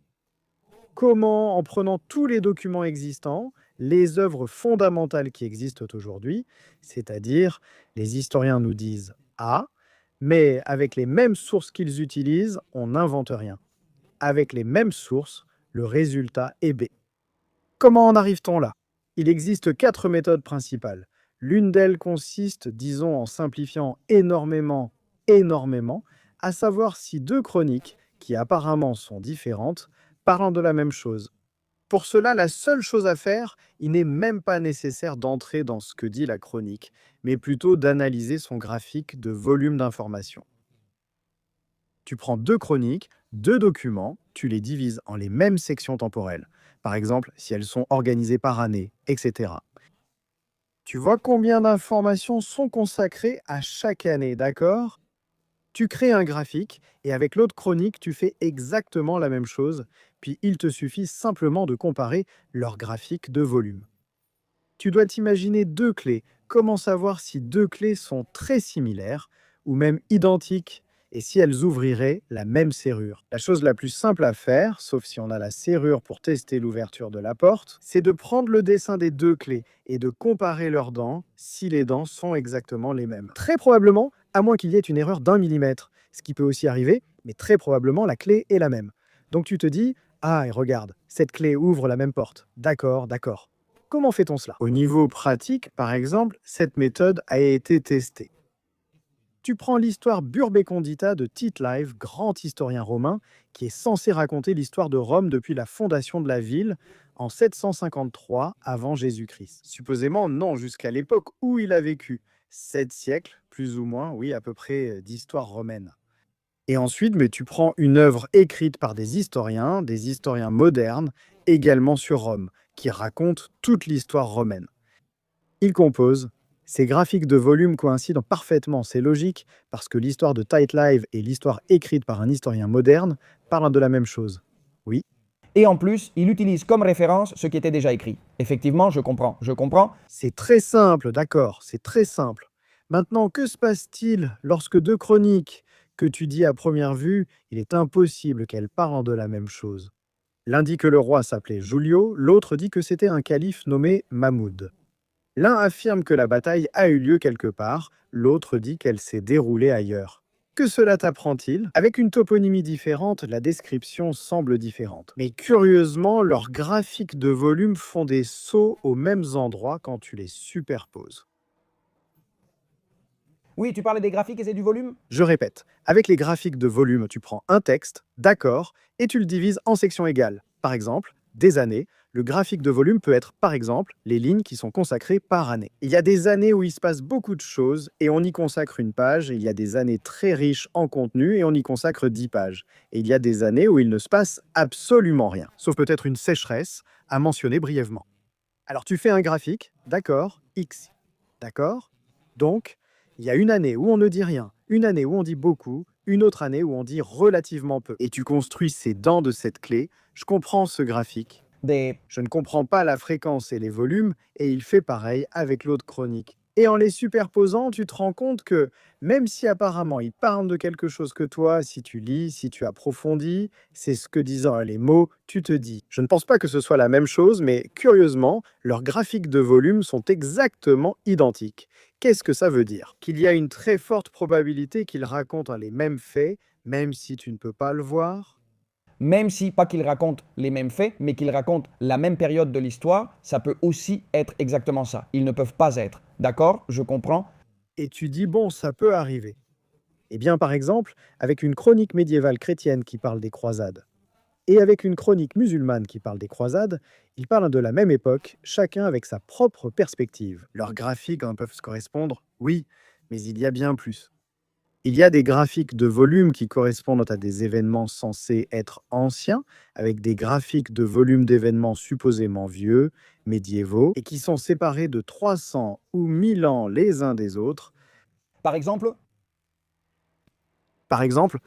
Comment, en prenant tous les documents existants, les œuvres fondamentales qui existent aujourd'hui, c'est-à-dire les historiens nous disent A, mais avec les mêmes sources qu'ils utilisent, on n'invente rien. Avec les mêmes sources, le résultat est B. Comment en arrive-t-on là? Il existe 4 méthodes principales. L'une d'elles consiste, disons en simplifiant énormément, à savoir si deux chroniques, qui apparemment sont différentes, parlant de la même chose. Pour cela, la seule chose à faire, il n'est même pas nécessaire d'entrer dans ce que dit la chronique, mais plutôt d'analyser son graphique de volume d'informations. Tu prends deux chroniques, deux documents, tu les divises en les mêmes sections temporelles, par exemple si elles sont organisées par année, etc. Tu vois combien d'informations sont consacrées à chaque année, d'accord? Tu crées un graphique et avec l'autre chronique, tu fais exactement la même chose, puis il te suffit simplement de comparer leurs graphiques de volume. Tu dois t'imaginer deux clés. Comment savoir si deux clés sont très similaires ou même identiques et si elles ouvriraient la même serrure? La chose la plus simple à faire, sauf si on a la serrure pour tester l'ouverture de la porte, c'est de prendre le dessin des deux clés et de comparer leurs dents si les dents sont exactement les mêmes. Très probablement, à moins qu'il y ait une erreur d'1 millimètre, ce qui peut aussi arriver, mais très probablement la clé est la même. Donc tu te dis, ah et regarde, cette clé ouvre la même porte. D'accord, d'accord. Comment fait-on cela? Au niveau pratique, par exemple, cette méthode a été testée. Tu prends l'histoire Burbe Condita de Tite Live, grand historien romain, qui est censé raconter l'histoire de Rome depuis la fondation de la ville en 753 avant Jésus-Christ. Supposément, non, jusqu'à l'époque où il a vécu. 7 siècles, plus ou moins, oui, à peu près, d'histoire romaine. Et ensuite, mais tu prends une œuvre écrite par des historiens modernes, également sur Rome, qui racontent toute l'histoire romaine. Ils composent. Ces graphiques de volume coïncident parfaitement, c'est logique, parce que l'histoire de Tite Live et l'histoire écrite par un historien moderne parlent de la même chose. Oui. Et en plus, il utilise comme référence ce qui était déjà écrit. Effectivement, je comprends. C'est très simple, d'accord, c'est très simple. Maintenant, que se passe-t-il lorsque deux chroniques que tu dis à première vue, il est impossible qu'elles parlent de la même chose? L'un dit que le roi s'appelait Julio, l'autre dit que c'était un calife nommé Mahmoud. L'un affirme que la bataille a eu lieu quelque part, l'autre dit qu'elle s'est déroulée ailleurs. Que cela t'apprend-il? Avec une toponymie différente, la description semble différente. Mais curieusement, leurs graphiques de volume font des sauts aux mêmes endroits quand tu les superposes. Oui, tu parlais des graphiques et c'est du volume? Je répète, avec les graphiques de volume, tu prends un texte, d'accord, et tu le divises en sections égales. Par exemple, des années, le graphique de volume peut être, par exemple, les lignes qui sont consacrées par année. Il y a des années où il se passe beaucoup de choses et on y consacre une page, et il y a des années très riches en contenu et on y consacre 10 pages. Et il y a des années où il ne se passe absolument rien, sauf peut-être une sécheresse à mentionner brièvement. Alors tu fais un graphique, d'accord, X, d'accord? Donc, il y a une année où on ne dit rien, une année où on dit beaucoup, une autre année où on dit relativement peu. Et tu construis ces dents de cette clé. Je comprends ce graphique. Je ne comprends pas la fréquence et les volumes, et il fait pareil avec l'autre chronique. Et en les superposant, tu te rends compte que même si apparemment ils parlent de quelque chose que toi, si tu lis, si tu approfondis, c'est ce que disant les mots, tu te dis. Je ne pense pas que ce soit la même chose, mais curieusement, leurs graphiques de volume sont exactement identiques. Qu'est-ce que ça veut dire? Qu'il y a une très forte probabilité qu'ils racontent les mêmes faits, même si tu ne peux pas le voir? Même si, pas qu'il raconte les mêmes faits, mais qu'il raconte la même période de l'histoire, ça peut aussi être exactement ça. Ils ne peuvent pas être. D'accord? Je comprends. Et tu dis, bon, ça peut arriver. Eh bien, par exemple, avec une chronique médiévale chrétienne qui parle des croisades, et avec une chronique musulmane qui parle des croisades, ils parlent de la même époque, chacun avec sa propre perspective. Leurs graphiques peuvent se correspondre, oui, mais il y a bien plus. Il y a des graphiques de volume qui correspondent à des événements censés être anciens, avec des graphiques de volume d'événements supposément vieux, médiévaux, et qui sont séparés de 300 ou 1000 ans les uns des autres. Par exemple, Par exemple,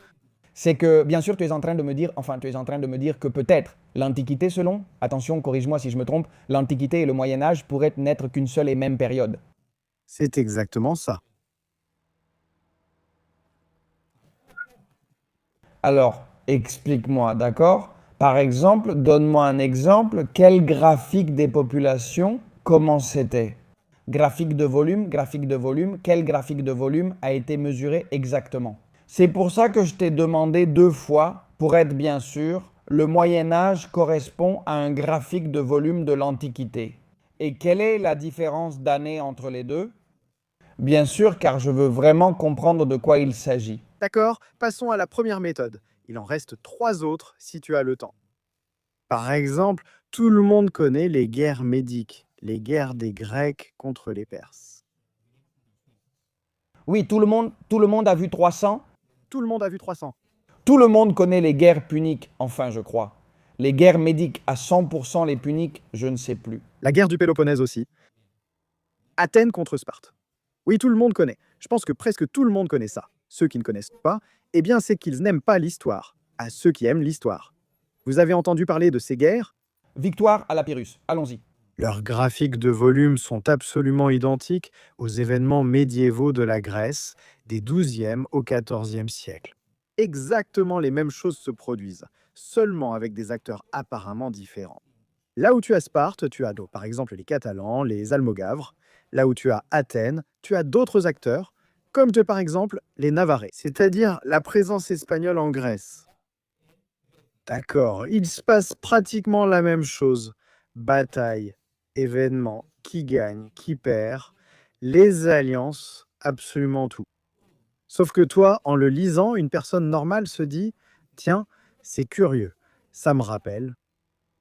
c'est que, bien sûr, tu es en train de me dire que peut-être l'Antiquité, attention, corrige-moi si je me trompe, l'Antiquité et le Moyen Âge pourraient n'être qu'une seule et même période. c'est exactement ça. Alors, explique-moi, d'accord? Par exemple, donne-moi un exemple. Quel graphique des populations, comment c'était? Graphique de volume, quel graphique de volume a été mesuré exactement? C'est pour ça que je t'ai demandé 2 fois, pour être bien sûr, le Moyen Âge correspond à un graphique de volume de l'Antiquité. Et quelle est la différence d'année entre les deux? Bien sûr, car je veux vraiment comprendre de quoi il s'agit. D'accord, passons à la première méthode. Il en reste 3 autres si tu as le temps. Par exemple, tout le monde connaît les guerres médiques, les guerres des Grecs contre les Perses. Oui, tout le monde a vu 300. Tout le monde a vu 300. Tout le monde connaît les guerres puniques, enfin je crois. Les guerres médiques à 100% les puniques, je ne sais plus. La guerre du Péloponnèse aussi. Athènes contre Sparte. Oui, tout le monde connaît. Je pense que presque tout le monde connaît ça. Ceux qui ne connaissent pas, eh bien, c'est qu'ils n'aiment pas l'histoire. À ceux qui aiment l'histoire. Vous avez entendu parler de ces guerres? Victoire à la Pyrrhus, allons-y. Leurs graphiques de volume sont absolument identiques aux événements médiévaux de la Grèce des XIIe au XIVe siècle. Exactement les mêmes choses se produisent, seulement avec des acteurs apparemment différents. Là où tu as Sparte, tu as par exemple les Catalans, les Almogavres. Là où tu as Athènes, tu as d'autres acteurs, comme par exemple les Navarrais, c'est-à-dire la présence espagnole en Grèce. D'accord, il se passe pratiquement la même chose. Bataille, événements, qui gagne, qui perd, les alliances, absolument tout. Sauf que toi, en le lisant, une personne normale se dit, tiens, c'est curieux, ça me rappelle.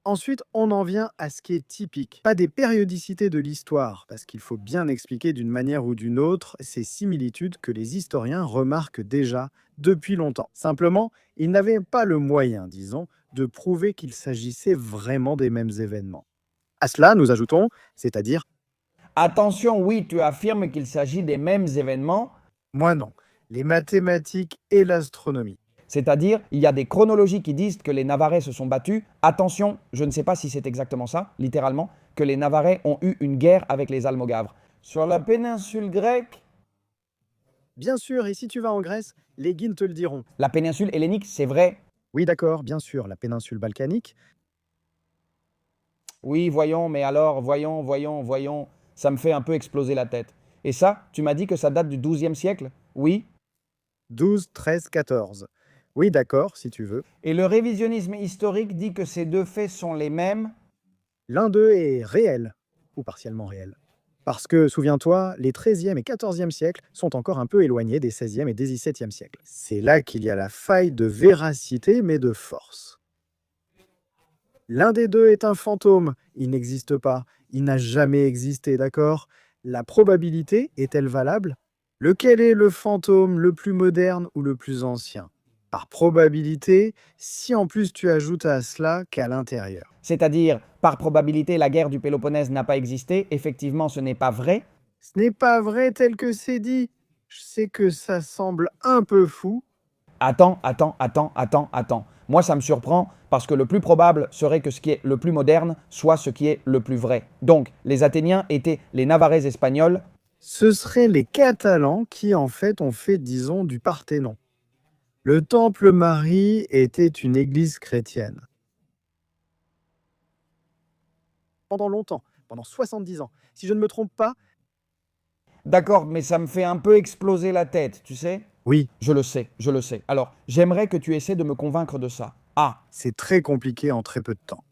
Ensuite, on en vient à ce qui est typique, pas des périodicités de l'histoire, parce qu'il faut bien expliquer d'une manière ou d'une autre ces similitudes que les historiens remarquent déjà depuis longtemps. Simplement, ils n'avaient pas le moyen, disons, de prouver qu'il s'agissait vraiment des mêmes événements. À cela, nous ajoutons, c'est-à-dire, Attention, oui, tu affirmes qu'il s'agit des mêmes événements, moi non, les mathématiques et l'astronomie. c'est-à-dire il y a des chronologies qui disent que les Navarrais se sont battus. Attention, je ne sais pas si c'est exactement ça, littéralement, que les Navarrais ont eu une guerre avec les Almogavres. Sur la péninsule grecque, Bien sûr, et si tu vas en Grèce, les guides te le diront. la péninsule hellénique, c'est vrai. Oui, d'accord, bien sûr, la péninsule balkanique. Oui, voyons, mais alors, voyons, ça me fait un peu exploser la tête. Et ça, tu m'as dit que ça date du XIIe siècle? Oui. 12, 13, 14. Oui, d'accord, si tu veux. Et le révisionnisme historique dit que ces deux faits sont les mêmes. L'un d'eux est réel, ou partiellement réel. Parce que, souviens-toi, les 13e et 14e siècles sont encore un peu éloignés des 16e et des 17e siècles. C'est là qu'il y a la faille de véracité, mais de force. L'un des deux est un fantôme, il n'existe pas, il n'a jamais existé, d'accord? La probabilité est-elle valable? Lequel est le fantôme le plus moderne ou le plus ancien? Par probabilité, si en plus tu ajoutes à cela qu'à l'intérieur. C'est-à-dire, par probabilité, la guerre du Péloponnèse n'a pas existé. Effectivement, ce n'est pas vrai. Ce n'est pas vrai tel que c'est dit. Je sais que ça semble un peu fou. Attends. Moi, ça me surprend parce que le plus probable serait que ce qui est le plus moderne soit ce qui est le plus vrai. Donc, les Athéniens étaient les Navarrais espagnols. Ce seraient les Catalans qui, en fait, ont fait, disons, du Parthénon. Le Temple Marie était une église chrétienne. Pendant longtemps, pendant 70 ans. Si je ne me trompe pas, D'accord, mais ça me fait un peu exploser la tête, tu sais? oui, Je le sais. Alors, j'aimerais que tu essaies de me convaincre de ça. Ah, c'est très compliqué en très peu de temps.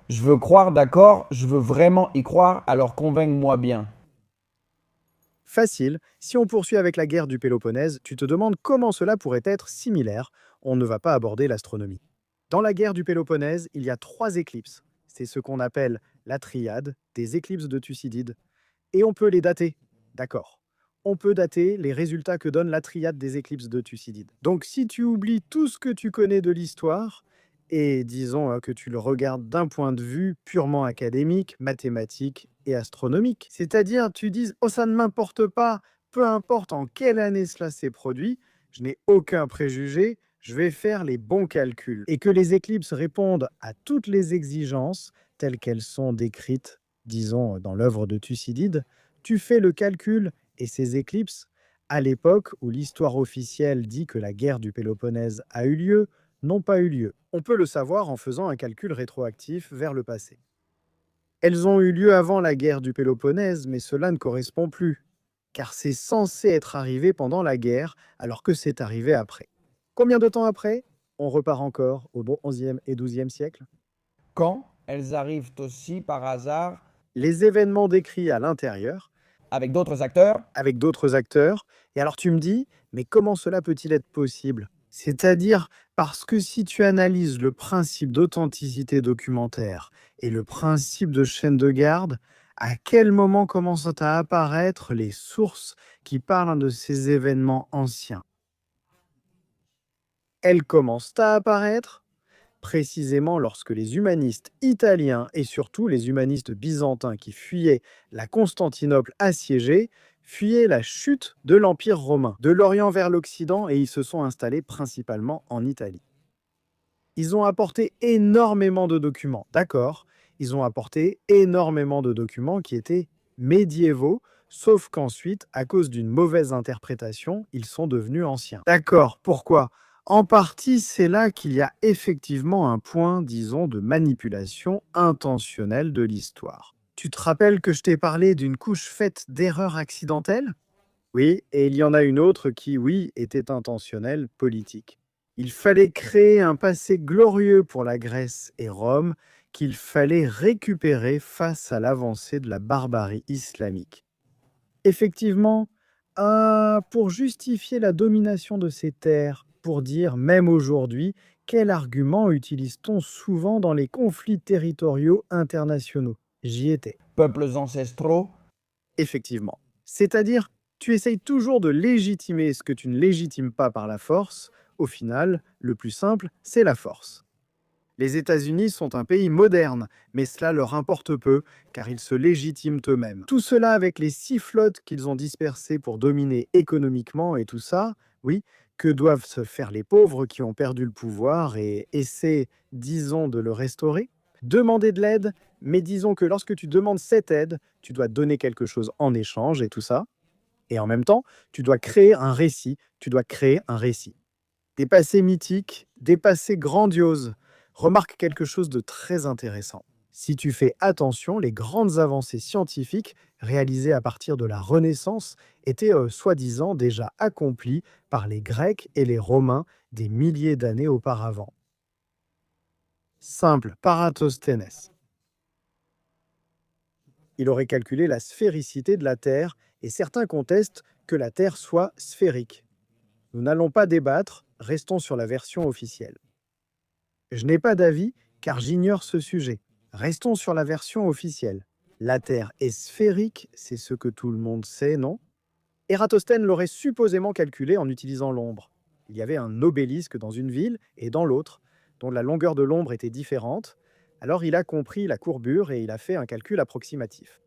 je veux croire, d'accord, je veux vraiment y croire, alors convainc-moi bien. Facile, si on poursuit avec la guerre du Péloponnèse, tu te demandes comment cela pourrait être similaire. On ne va pas aborder l'astronomie. Dans la guerre du Péloponnèse, il y a 3 éclipses. C'est ce qu'on appelle la triade des éclipses de Thucydide. Et on peut les dater. D'accord. On peut dater les résultats que donne la triade des éclipses de Thucydide. Donc si tu oublies tout ce que tu connais de l'histoire, et disons que tu le regardes d'un point de vue purement académique, mathématique et astronomique, c'est-à-dire tu dises « Oh, ça ne m'importe pas, peu importe en quelle année cela s'est produit, je n'ai aucun préjugé, je vais faire les bons calculs. » Et que les éclipses répondent à toutes les exigences telles qu'elles sont décrites, disons, dans l'œuvre de Thucydide, tu fais le calcul et ces éclipses, à l'époque où l'histoire officielle dit que la guerre du Péloponnèse a eu lieu, n'ont pas eu lieu. On peut le savoir en faisant un calcul rétroactif vers le passé. Elles ont eu lieu avant la guerre du Péloponnèse, mais cela ne correspond plus, car c'est censé être arrivé pendant la guerre, alors que c'est arrivé après. Combien de temps après? On repart encore au bon 11e et 12e siècle. Quand elles arrivent aussi par hasard Les événements décrits à l'intérieur, avec d'autres acteurs, avec d'autres acteurs, et alors tu me dis, mais comment cela peut-il être possible? C'est-à-dire parce que si tu analyses le principe d'authenticité documentaire et le principe de chaîne de garde, à quel moment commencent à apparaître les sources qui parlent de ces événements anciens? Elles commencent à apparaître précisément lorsque les humanistes italiens et surtout les humanistes byzantins qui fuyaient la Constantinople assiégée, fuyaient la chute de l'Empire romain, de l'Orient vers l'Occident, et ils se sont installés principalement en Italie. Ils ont apporté énormément de documents, d'accord, ils ont apporté énormément de documents qui étaient médiévaux, sauf qu'ensuite, à cause d'une mauvaise interprétation, ils sont devenus anciens. D'accord, pourquoi? En partie, c'est là qu'il y a effectivement un point, disons, de manipulation intentionnelle de l'histoire. Tu te rappelles que je t'ai parlé d'une couche faite d'erreurs accidentelles? Oui, et il y en a une autre qui, oui, était intentionnelle, politique. Il fallait créer un passé glorieux pour la Grèce et Rome qu'il fallait récupérer face à l'avancée de la barbarie islamique. Effectivement, pour justifier la domination de ces terres, pour dire même aujourd'hui, quel argument utilise-t-on souvent dans les conflits territoriaux internationaux? J'y étais. Peuples ancestraux, Effectivement. C'est-à-dire, tu essayes toujours de légitimer ce que tu ne légitimes pas par la force. Au final, le plus simple, c'est la force. Les États-Unis sont un pays moderne, mais cela leur importe peu, car ils se légitiment eux-mêmes. Tout cela avec les 6 flottes qu'ils ont dispersées pour dominer économiquement et tout ça, oui, que doivent se faire les pauvres qui ont perdu le pouvoir et essaient, disons, de le restaurer? Demander de l'aide, mais disons que lorsque tu demandes cette aide, tu dois donner quelque chose en échange et tout ça. Et en même temps, tu dois créer un récit, tu dois créer un récit. Des passés mythiques, des passés grandioses. Remarque quelque chose de très intéressant. Si tu fais attention, les grandes avancées scientifiques réalisées à partir de la Renaissance étaient soi-disant déjà accomplies par les Grecs et les Romains des milliers d'années auparavant. Simple, Paratosténès. Il aurait calculé la sphéricité de la Terre et certains contestent que la Terre soit sphérique. Nous n'allons pas débattre, restons sur la version officielle. Je n'ai pas d'avis car j'ignore ce sujet. Restons sur la version officielle. La Terre est sphérique, c'est ce que tout le monde sait, non? Ératosthène l'aurait supposément calculé en utilisant l'ombre. Il y avait un obélisque dans une ville et dans l'autre, dont la longueur de l'ombre était différente. Alors il a compris la courbure et il a fait un calcul approximatif.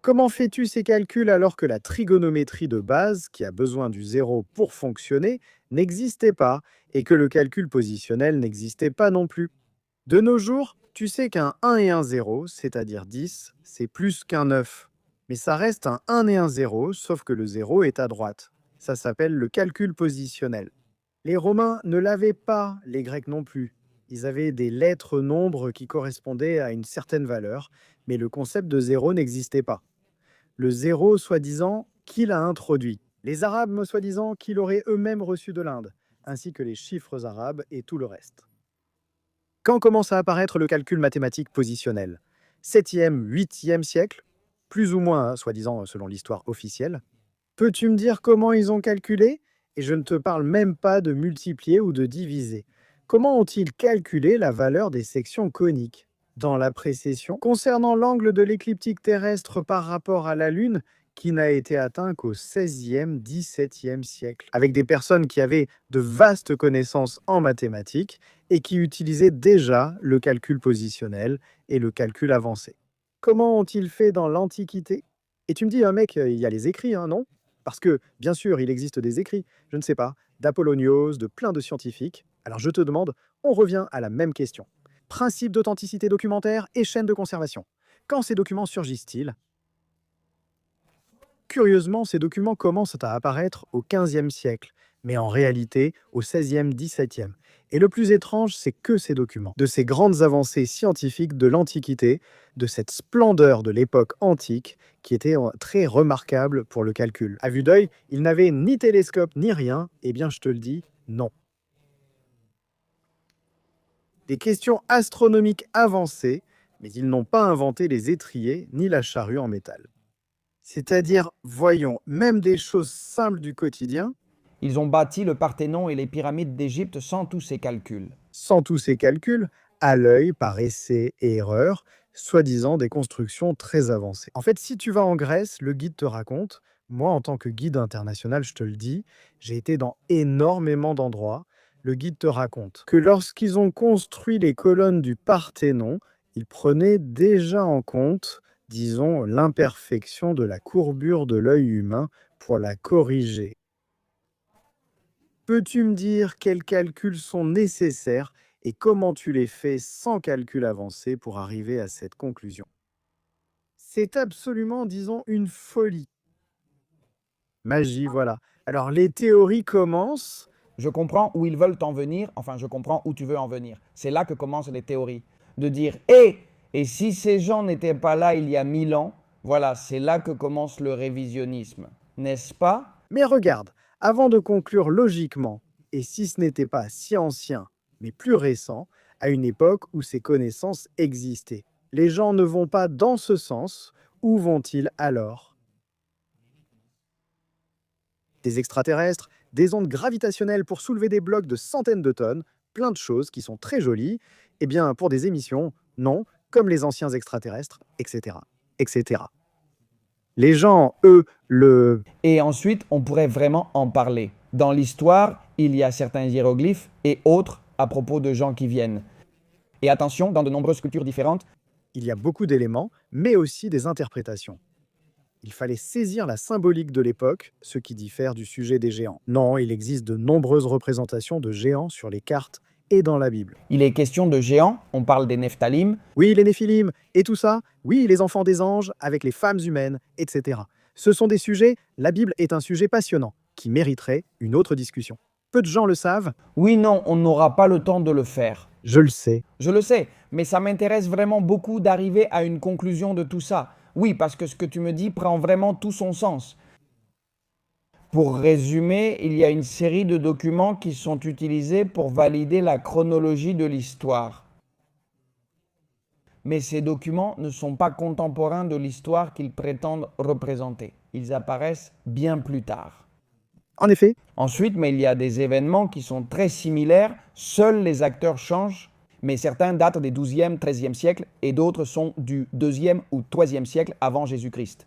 Comment fais-tu ces calculs alors que la trigonométrie de base, qui a besoin du zéro pour fonctionner, n'existait pas et que le calcul positionnel n'existait pas non plus? De nos jours, tu sais qu'un 1 et un 0, c'est-à-dire 10, c'est plus qu'un 9. Mais ça reste un 1 et un 0, sauf que le 0 est à droite. Ça s'appelle le calcul positionnel. Les Romains ne l'avaient pas, les Grecs non plus. Ils avaient des lettres nombres qui correspondaient à une certaine valeur, mais le concept de 0 n'existait pas. Le 0, soi-disant, qu'il a introduit. Les Arabes, soi-disant, qu'il aurait eux-mêmes reçu de l'Inde, ainsi que les chiffres arabes et tout le reste. Quand commence à apparaître le calcul mathématique positionnel? 7e, 8e siècle, plus ou moins, soi-disant, selon l'histoire officielle. Peux-tu me dire comment ils ont calculé? Et je ne te parle même pas de multiplier ou de diviser. Comment ont-ils calculé la valeur des sections coniques? Dans la précession, concernant l'angle de l'écliptique terrestre par rapport à la Lune, qui n'a été atteint qu'au 16e, 17e siècle, avec des personnes qui avaient de vastes connaissances en mathématiques et qui utilisaient déjà le calcul positionnel et le calcul avancé. Comment ont-ils fait dans l'Antiquité? Et tu me dis, mec, il y a les écrits, hein, non? Parce que, bien sûr, il existe des écrits, je ne sais pas, d'Apollonios, de plein de scientifiques. Alors je te demande, on revient à la même question. Principe d'authenticité documentaire et chaîne de conservation. Quand ces documents surgissent-ils? Curieusement, ces documents commencent à apparaître au XVe siècle, mais en réalité au XVIe, XVIIe. Et le plus étrange, c'est que ces documents, de ces grandes avancées scientifiques de l'Antiquité, de cette splendeur de l'époque antique, qui était très remarquable pour le calcul. À vue d'œil, ils n'avaient ni télescope ni rien, eh bien je te le dis, non. Des questions astronomiques avancées, mais ils n'ont pas inventé les étriers ni la charrue en métal. C'est-à-dire, voyons, même des choses simples du quotidien. Ils ont bâti le Parthénon et les pyramides d'Égypte sans tous ces calculs. Sans tous ces calculs, à l'œil, par essai et erreur, soi-disant des constructions très avancées. En fait, si tu vas en Grèce, le guide te raconte, moi en tant que guide international, je te le dis, j'ai été dans énormément d'endroits, le guide te raconte que lorsqu'ils ont construit les colonnes du Parthénon, ils prenaient déjà en compte, disons, l'imperfection de la courbure de l'œil humain pour la corriger. Peux-tu me dire quels calculs sont nécessaires et comment tu les fais sans calcul avancé pour arriver à cette conclusion? C'est absolument, disons, une folie. Magie, voilà. Alors les théories commencent. Je comprends où ils veulent en venir, enfin je comprends où tu veux en venir. C'est là que commencent les théories. De dire, et si ces gens n'étaient pas là il y a 1000 ans, voilà, c'est là que commence le révisionnisme, n'est-ce pas? Mais regarde, avant de conclure logiquement, et si ce n'était pas si ancien, mais plus récent, à une époque où ces connaissances existaient, les gens ne vont pas dans ce sens, où vont-ils alors? Des extraterrestres, des ondes gravitationnelles pour soulever des blocs de centaines de tonnes, plein de choses qui sont très jolies, eh bien pour des émissions, non, comme les anciens extraterrestres, etc. etc. Les gens, eux, Et ensuite, on pourrait vraiment en parler. Dans l'histoire, il y a certains hiéroglyphes et autres à propos de gens qui viennent. Et attention, dans de nombreuses cultures différentes, il y a beaucoup d'éléments, mais aussi des interprétations. Il fallait saisir la symbolique de l'époque, ce qui diffère du sujet des géants. Non, il existe de nombreuses représentations de géants sur les cartes et dans la Bible. il est question de géants, on parle des Nephthalim, Oui, les Néphilim, et tout ça, oui, les enfants des anges, avec les femmes humaines, etc. Ce sont des sujets, la Bible est un sujet passionnant, qui mériterait une autre discussion. Peu de gens le savent, oui, non, on n'aura pas le temps de le faire. je le sais. Je le sais, mais ça m'intéresse vraiment beaucoup d'arriver à une conclusion de tout ça. Oui, parce que ce que tu me dis prend vraiment tout son sens. Pour résumer, il y a une série de documents qui sont utilisés pour valider la chronologie de l'histoire. Mais ces documents ne sont pas contemporains de l'histoire qu'ils prétendent représenter. Ils apparaissent bien plus tard. En effet, Ensuite, mais il y a des événements qui sont très similaires, seuls les acteurs changent, mais certains datent des 12e, 13e siècles et d'autres sont du 2e ou 3e siècle avant Jésus-Christ.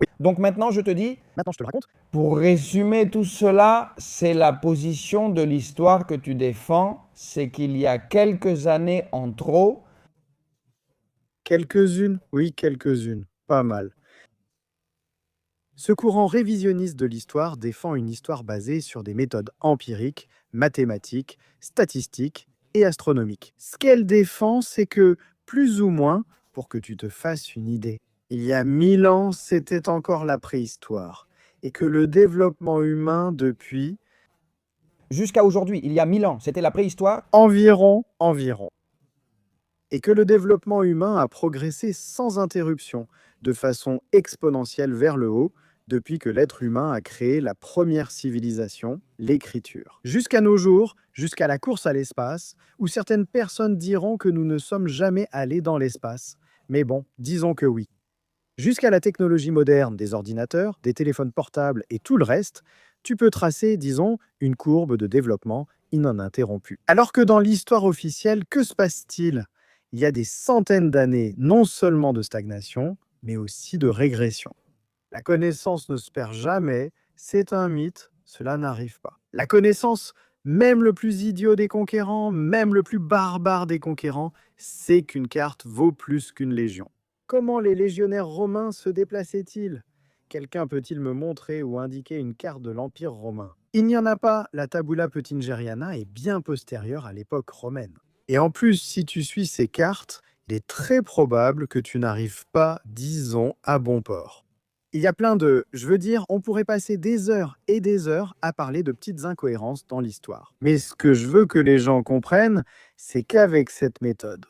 Oui. Donc maintenant, je te dis, maintenant je te le raconte. pour résumer tout cela, c'est la position de l'histoire que tu défends, c'est qu'il y a quelques années en trop. Quelques-unes, oui, quelques-unes, pas mal. Ce courant révisionniste de l'histoire défend une histoire basée sur des méthodes empiriques, mathématiques, statistiques et astronomiques. Ce qu'elle défend, c'est que, plus ou moins, pour que tu te fasses une idée, il y a 1000 ans, c'était encore la préhistoire, et que le développement humain depuis Jusqu'à aujourd'hui, il y a 1000 ans, c'était la préhistoire. environ, et que le développement humain a progressé sans interruption, de façon exponentielle vers le haut, depuis que l'être humain a créé la première civilisation, l'écriture. Jusqu'à nos jours, jusqu'à la course à l'espace, où certaines personnes diront que nous ne sommes jamais allés dans l'espace. Mais bon, disons que oui. Jusqu'à la technologie moderne des ordinateurs, des téléphones portables et tout le reste, tu peux tracer, disons, une courbe de développement ininterrompue. Alors que dans l'histoire officielle, que se passe-t-il? Il y a des centaines d'années non seulement de stagnation, mais aussi de régression. La connaissance ne se perd jamais, c'est un mythe, cela n'arrive pas. La connaissance, même le plus idiot des conquérants, même le plus barbare des conquérants, sait qu'une carte vaut plus qu'une légion. Comment les légionnaires romains se déplaçaient-ils? Quelqu'un peut-il me montrer ou indiquer une carte de l'Empire romain? Il n'y en a pas, la Tabula Peutingeriana est bien postérieure à l'époque romaine. Et en plus, si tu suis ces cartes, il est très probable que tu n'arrives pas, disons, à bon port. Il y a plein de... Je veux dire, on pourrait passer des heures et des heures à parler de petites incohérences dans l'histoire. Mais ce que je veux que les gens comprennent, c'est qu'avec cette méthode,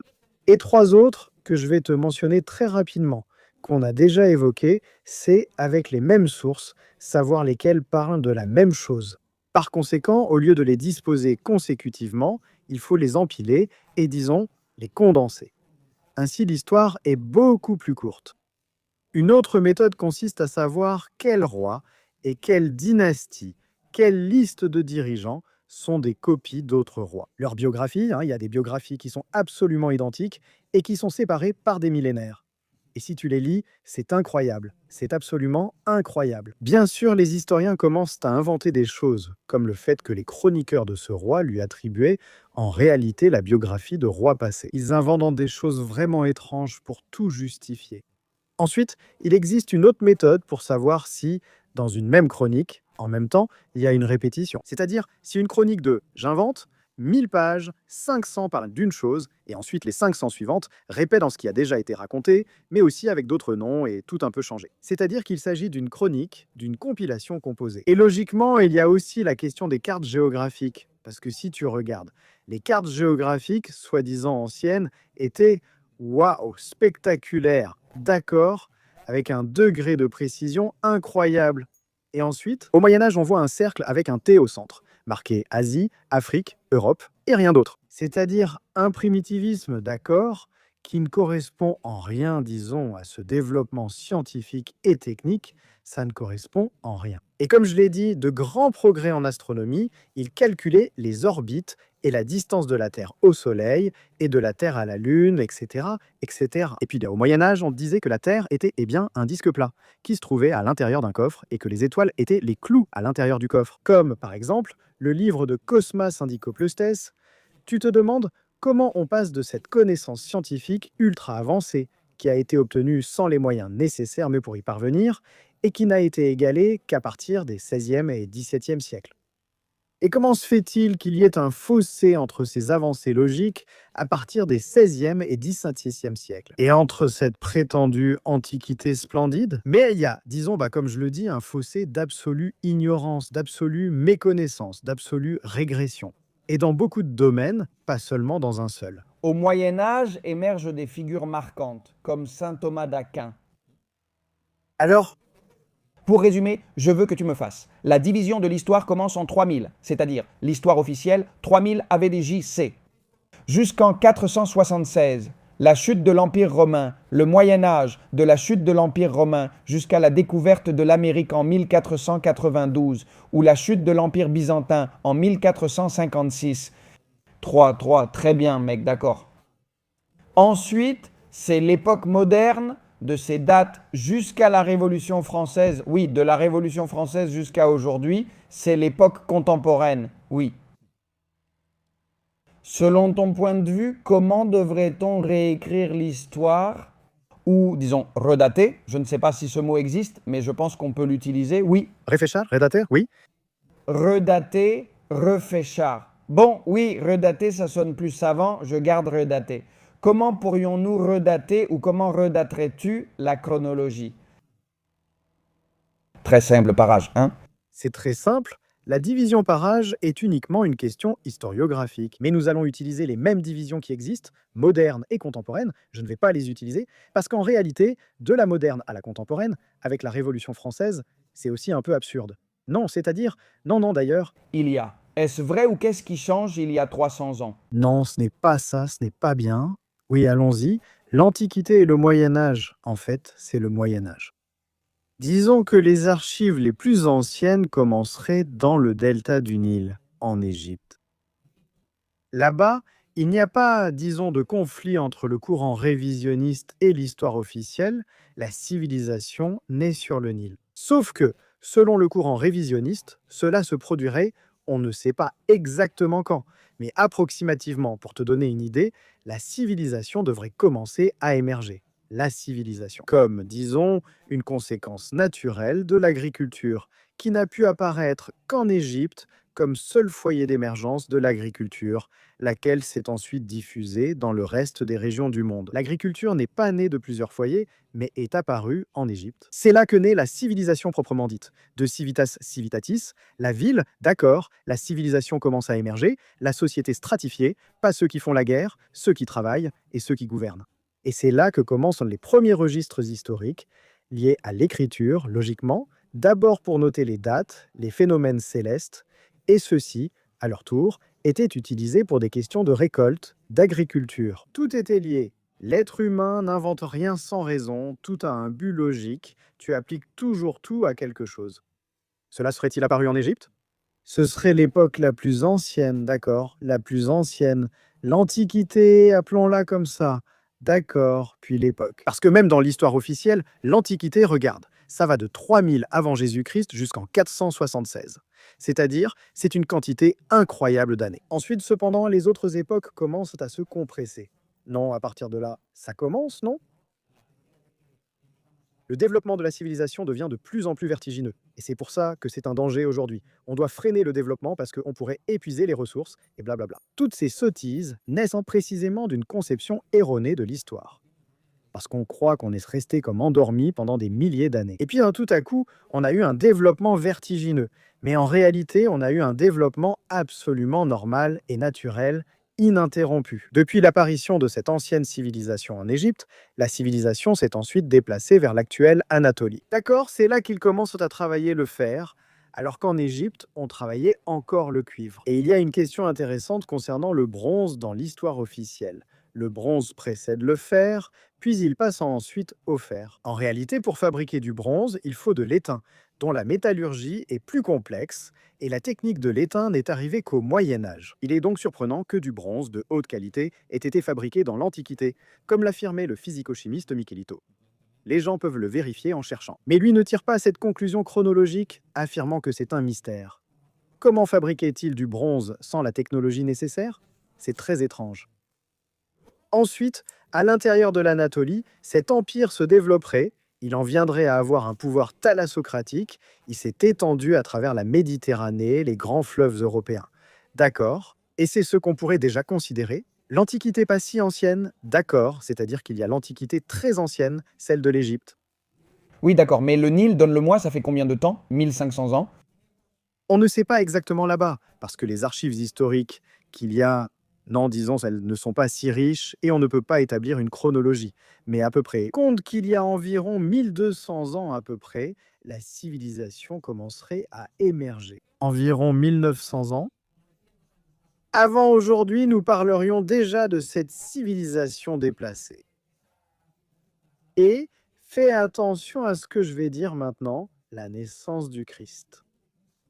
et trois autres que je vais te mentionner très rapidement, qu'on a déjà évoquées, c'est avec les mêmes sources, savoir lesquelles parlent de la même chose. Par conséquent, au lieu de les disposer consécutivement, il faut les empiler et, disons, les condenser. Ainsi, l'histoire est beaucoup plus courte. Une autre méthode consiste à savoir quel roi et quelle dynastie quelle liste de dirigeants sont des copies d'autres rois. Leurs biographies, il y a des biographies qui sont absolument identiques et qui sont séparées par des millénaires. Et si tu les lis, c'est incroyable, c'est absolument incroyable. Bien sûr, les historiens commencent à inventer des choses, comme le fait que les chroniqueurs de ce roi lui attribuaient en réalité la biographie de rois passés. Ils inventent des choses vraiment étranges pour tout justifier. Ensuite, il existe une autre méthode pour savoir si, dans une même chronique, en même temps, il y a une répétition. C'est-à-dire, si une chronique de «j'invente», 1000 pages, 500 parlent d'une chose, et ensuite les 500 suivantes répètent dans ce qui a déjà été raconté, mais aussi avec d'autres noms et tout un peu changé. C'est-à-dire qu'il s'agit d'une chronique, d'une compilation composée. Et logiquement, il y a aussi la question des cartes géographiques, parce que si tu regardes, les cartes géographiques, soi-disant anciennes, étaient waouh, spectaculaires, d'accord, avec un degré de précision incroyable. Et ensuite, au Moyen-Âge, on voit un cercle avec un T au centre, marqué Asie, Afrique, Europe et rien d'autre. C'est-à-dire un primitivisme, d'accord, qui ne correspond en rien, disons, à ce développement scientifique et technique, ça ne correspond en rien. Et comme je l'ai dit, de grands progrès en astronomie, ils calculaient les orbites et la distance de la Terre au Soleil et de la Terre à la Lune, etc. etc. Et puis au Moyen-Âge, on disait que la Terre était un disque plat qui se trouvait à l'intérieur d'un coffre et que les étoiles étaient les clous à l'intérieur du coffre. Comme par exemple le livre de Cosmas Indicopleustes. Tu te demandes comment on passe de cette connaissance scientifique ultra avancée, qui a été obtenue sans les moyens nécessaires mais pour y parvenir, et qui n'a été égalée qu'à partir des 16e et 17e siècles. Et comment se fait-il qu'il y ait un fossé entre ces avancées logiques à partir des 16e et 17e siècles? Et entre cette prétendue antiquité splendide? Mais il y a, disons, comme je le dis, un fossé d'absolue ignorance, d'absolue méconnaissance, d'absolue régression. Et dans beaucoup de domaines, pas seulement dans un seul. Au Moyen Âge émergent des figures marquantes, comme saint Thomas d'Aquin. Alors, Pour résumer, je veux que tu me fasses. La division de l'histoire commence en 3000, c'est-à-dire l'histoire officielle, 3000 AVDJ-C. Jusqu'en 476, la chute de l'Empire romain, le Moyen Âge, de la chute de l'Empire romain jusqu'à la découverte de l'Amérique en 1492, ou la chute de l'Empire byzantin en 1456. 3, très bien mec, d'accord. Ensuite, c'est l'époque moderne, de ces dates jusqu'à la Révolution française, oui, de la Révolution française jusqu'à aujourd'hui, c'est l'époque contemporaine, oui. Selon ton point de vue, comment devrait-on réécrire l'histoire ou, disons, redater? Je ne sais pas si ce mot existe, mais je pense qu'on peut l'utiliser, oui. réfléchir, rédater, oui. Redater, reféchard. Bon, oui, redater, ça sonne plus savant, je garde redater. Comment pourrions-nous redater ou comment redaterais-tu la chronologie? Très simple par âge, hein? C'est très simple. La division par âge est uniquement une question historiographique. Mais nous allons utiliser les mêmes divisions qui existent, modernes et contemporaines. Je ne vais pas les utiliser parce qu'en réalité, de la moderne à la contemporaine, avec la Révolution française, c'est aussi un peu absurde. Non, c'est-à-dire, non d'ailleurs, Il y a. Est-ce vrai ou qu'est-ce qui change il y a 300 ans? non, ce n'est pas ça, ce n'est pas bien. Oui, allons-y. L'Antiquité et le Moyen Âge, en fait, c'est le Moyen Âge. Disons que les archives les plus anciennes commenceraient dans le delta du Nil, en Égypte. Là-bas, il n'y a pas, disons, de conflit entre le courant révisionniste et l'histoire officielle, la civilisation naît sur le Nil. Sauf que, selon le courant révisionniste, cela se produirait, on ne sait pas exactement quand, mais approximativement, pour te donner une idée, la civilisation devrait commencer à émerger. La civilisation, comme, disons, une conséquence naturelle de l'agriculture, qui n'a pu apparaître qu'en Égypte comme seul foyer d'émergence de l'agriculture, laquelle s'est ensuite diffusée dans le reste des régions du monde. L'agriculture n'est pas née de plusieurs foyers, mais est apparue en Égypte. C'est là que naît la civilisation proprement dite. De civitas civitatis, la ville, d'accord, la civilisation commence à émerger, la société stratifiée, pas ceux qui font la guerre, ceux qui travaillent et ceux qui gouvernent. Et c'est là que commencent les premiers registres historiques liés à l'écriture, logiquement, d'abord pour noter les dates, les phénomènes célestes, et ceux-ci, à leur tour, étaient utilisés pour des questions de récolte, d'agriculture. Tout était lié. L'être humain n'invente rien sans raison, tout a un but logique, tu appliques toujours tout à quelque chose. Cela serait-il apparu en Égypte? Ce serait l'époque la plus ancienne, d'accord, la plus ancienne. L'Antiquité, appelons-la comme ça. D'accord, puis l'époque. Parce que même dans l'histoire officielle, l'Antiquité, regarde, ça va de 3000 avant Jésus-Christ jusqu'en 476. C'est-à-dire, c'est une quantité incroyable d'années. Ensuite, cependant, les autres époques commencent à se compresser. Non, à partir de là, ça commence, non? Le développement de la civilisation devient de plus en plus vertigineux. Et c'est pour ça que c'est un danger aujourd'hui. On doit freiner le développement parce qu'on pourrait épuiser les ressources et blablabla. Toutes ces sottises naissent précisément d'une conception erronée de l'histoire. Parce qu'on croit qu'on est resté comme endormi pendant des milliers d'années. Et puis tout à coup, on a eu un développement vertigineux. Mais en réalité, on a eu un développement absolument normal et naturel, ininterrompu. Depuis l'apparition de cette ancienne civilisation en Égypte, la civilisation s'est ensuite déplacée vers l'actuelle Anatolie. D'accord, c'est là qu'ils commencent à travailler le fer, alors qu'en Égypte, on travaillait encore le cuivre. Et il y a une question intéressante concernant le bronze dans l'histoire officielle. Le bronze précède le fer, puis il passe ensuite au fer. En réalité, pour fabriquer du bronze, il faut de l'étain, dont la métallurgie est plus complexe, et la technique de l'étain n'est arrivée qu'au Moyen Âge. Il est donc surprenant que du bronze de haute qualité ait été fabriqué dans l'Antiquité, comme l'affirmait le physico-chimiste Michelito. Les gens peuvent le vérifier en cherchant. Mais lui ne tire pas cette conclusion chronologique, affirmant que c'est un mystère. Comment fabriquait-il du bronze sans la technologie nécessaire? C'est très étrange. Ensuite, à l'intérieur de l'Anatolie, cet empire se développerait, il en viendrait à avoir un pouvoir thalassocratique, il s'est étendu à travers la Méditerranée, les grands fleuves européens. D'accord, et c'est ce qu'on pourrait déjà considérer. L'Antiquité pas si ancienne, d'accord, c'est-à-dire qu'il y a l'Antiquité très ancienne, celle de l'Égypte. Oui, d'accord, mais le Nil, donne-le-moi, ça fait combien de temps? 1500 ans? On ne sait pas exactement là-bas, parce que les archives historiques qu'il y a, non, disons, elles ne sont pas si riches et on ne peut pas établir une chronologie. Mais à peu près, compte qu'il y a environ 1200 ans à peu près, la civilisation commencerait à émerger. Environ 1900 ans. Avant aujourd'hui, nous parlerions déjà de cette civilisation déplacée. Et fais attention à ce que je vais dire maintenant, la naissance du Christ.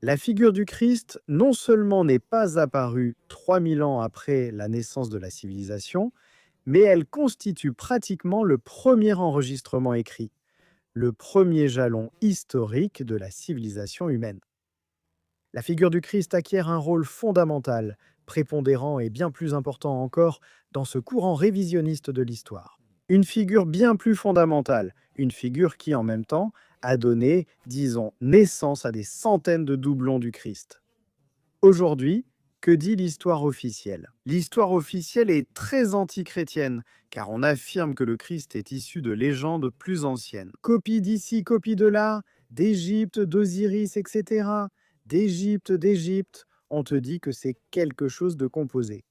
La figure du Christ non seulement n'est pas apparue 3000 ans après la naissance de la civilisation, mais elle constitue pratiquement le premier enregistrement écrit, le premier jalon historique de la civilisation humaine. La figure du Christ acquiert un rôle fondamental, prépondérant et bien plus important encore dans ce courant révisionniste de l'histoire. Une figure bien plus fondamentale, une figure qui en même temps a donné, disons, naissance à des centaines de doublons du Christ. Aujourd'hui, que dit l'histoire officielle? L'histoire officielle est très antichrétienne, car on affirme que le Christ est issu de légendes plus anciennes. Copie d'ici, copie de là, d'Égypte, d'Osiris, etc. D'Égypte, on te dit que c'est quelque chose de composé.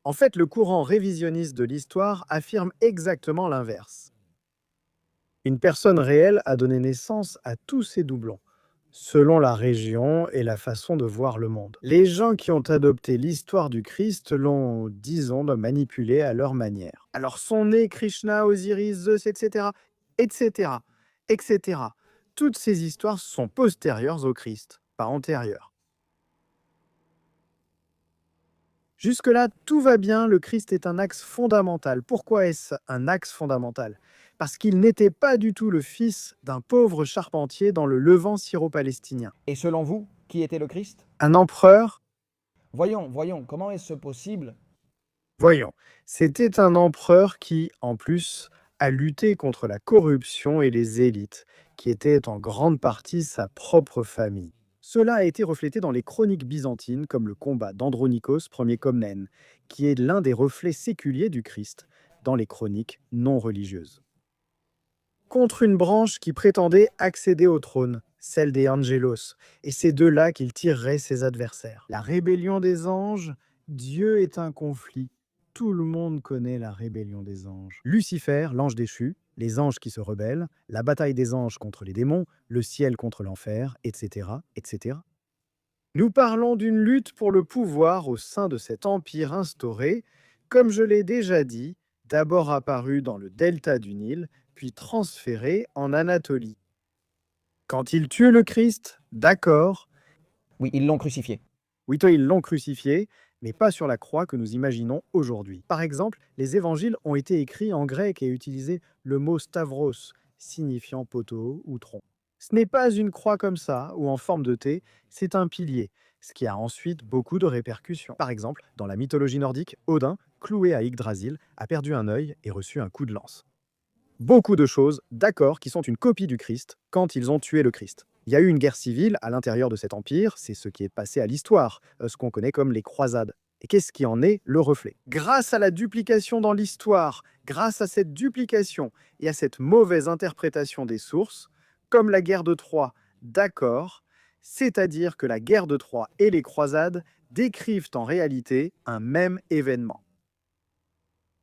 En fait, le courant révisionniste de l'histoire affirme exactement l'inverse. Une personne réelle a donné naissance à tous ces doublons, selon la région et la façon de voir le monde. Les gens qui ont adopté l'histoire du Christ l'ont, disons, manipulé à leur manière. Alors son nez, Krishna, Osiris, Zeus, etc., etc., etc. Toutes ces histoires sont postérieures au Christ, pas antérieures. Jusque-là, tout va bien, le Christ est un axe fondamental. Pourquoi est-ce un axe fondamental? Parce qu'il n'était pas du tout le fils d'un pauvre charpentier dans le Levant syro-palestinien. Et selon vous, qui était le Christ? Un empereur? Voyons, comment est-ce possible? Voyons, c'était un empereur qui, en plus, a lutté contre la corruption et les élites, qui étaient en grande partie sa propre famille. Cela a été reflété dans les chroniques byzantines comme le combat d'Andronikos Ier Comnène, qui est l'un des reflets séculiers du Christ dans les chroniques non religieuses. Contre une branche qui prétendait accéder au trône, celle des Angelos, et c'est de là qu'il tirerait ses adversaires. La rébellion des anges, Dieu est un conflit. Tout le monde connaît la rébellion des anges. Lucifer, l'ange déchu, les anges qui se rebellent, la bataille des anges contre les démons, le ciel contre l'enfer, etc., etc. Nous parlons d'une lutte pour le pouvoir au sein de cet empire instauré, comme je l'ai déjà dit, d'abord apparu dans le delta du Nil, puis transféré en Anatolie. Quand il tue le Christ, d'accord, Oui, ils l'ont crucifié. Oui, toi, ils l'ont crucifié, mais pas sur la croix que nous imaginons aujourd'hui. Par exemple, les évangiles ont été écrits en grec et utilisaient le mot stavros, signifiant poteau ou tronc. Ce n'est pas une croix comme ça, ou en forme de T, c'est un pilier, ce qui a ensuite beaucoup de répercussions. Par exemple, dans la mythologie nordique, Odin, cloué à Yggdrasil, a perdu un œil et reçu un coup de lance. Beaucoup de choses, d'accord, qui sont une copie du Christ quand ils ont tué le Christ. Il y a eu une guerre civile à l'intérieur de cet empire, c'est ce qui est passé à l'histoire, ce qu'on connaît comme les croisades. Et qu'est-ce qui en est le reflet? Grâce à la duplication dans l'histoire, grâce à cette duplication et à cette mauvaise interprétation des sources, comme la guerre de Troie, d'accord, c'est-à-dire que la guerre de Troie et les croisades décrivent en réalité un même événement.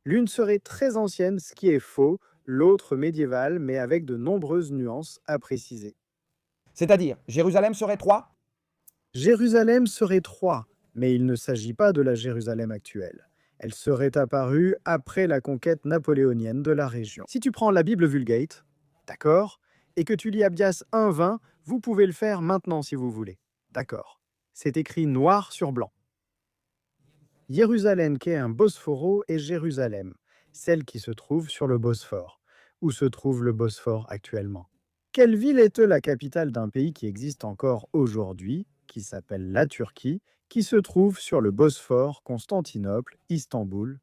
L'une serait très ancienne, ce qui est faux, l'autre médiévale, mais avec de nombreuses nuances à préciser. C'est-à-dire, Jérusalem serait Troie? Jérusalem serait Troie, mais il ne s'agit pas de la Jérusalem actuelle. Elle serait apparue après la conquête napoléonienne de la région. Si tu prends la Bible Vulgate, d'accord, et que tu lis Abdias 1.20, vous pouvez le faire maintenant si vous voulez. D'accord. C'est écrit noir sur blanc. Jérusalem qui est un Bosphoro est Jérusalem, celle qui se trouve sur le Bosphore. Où se trouve le Bosphore actuellement? Quelle ville est la capitale d'un pays qui existe encore aujourd'hui, qui s'appelle la Turquie, qui se trouve sur le Bosphore, Constantinople, Istanbul?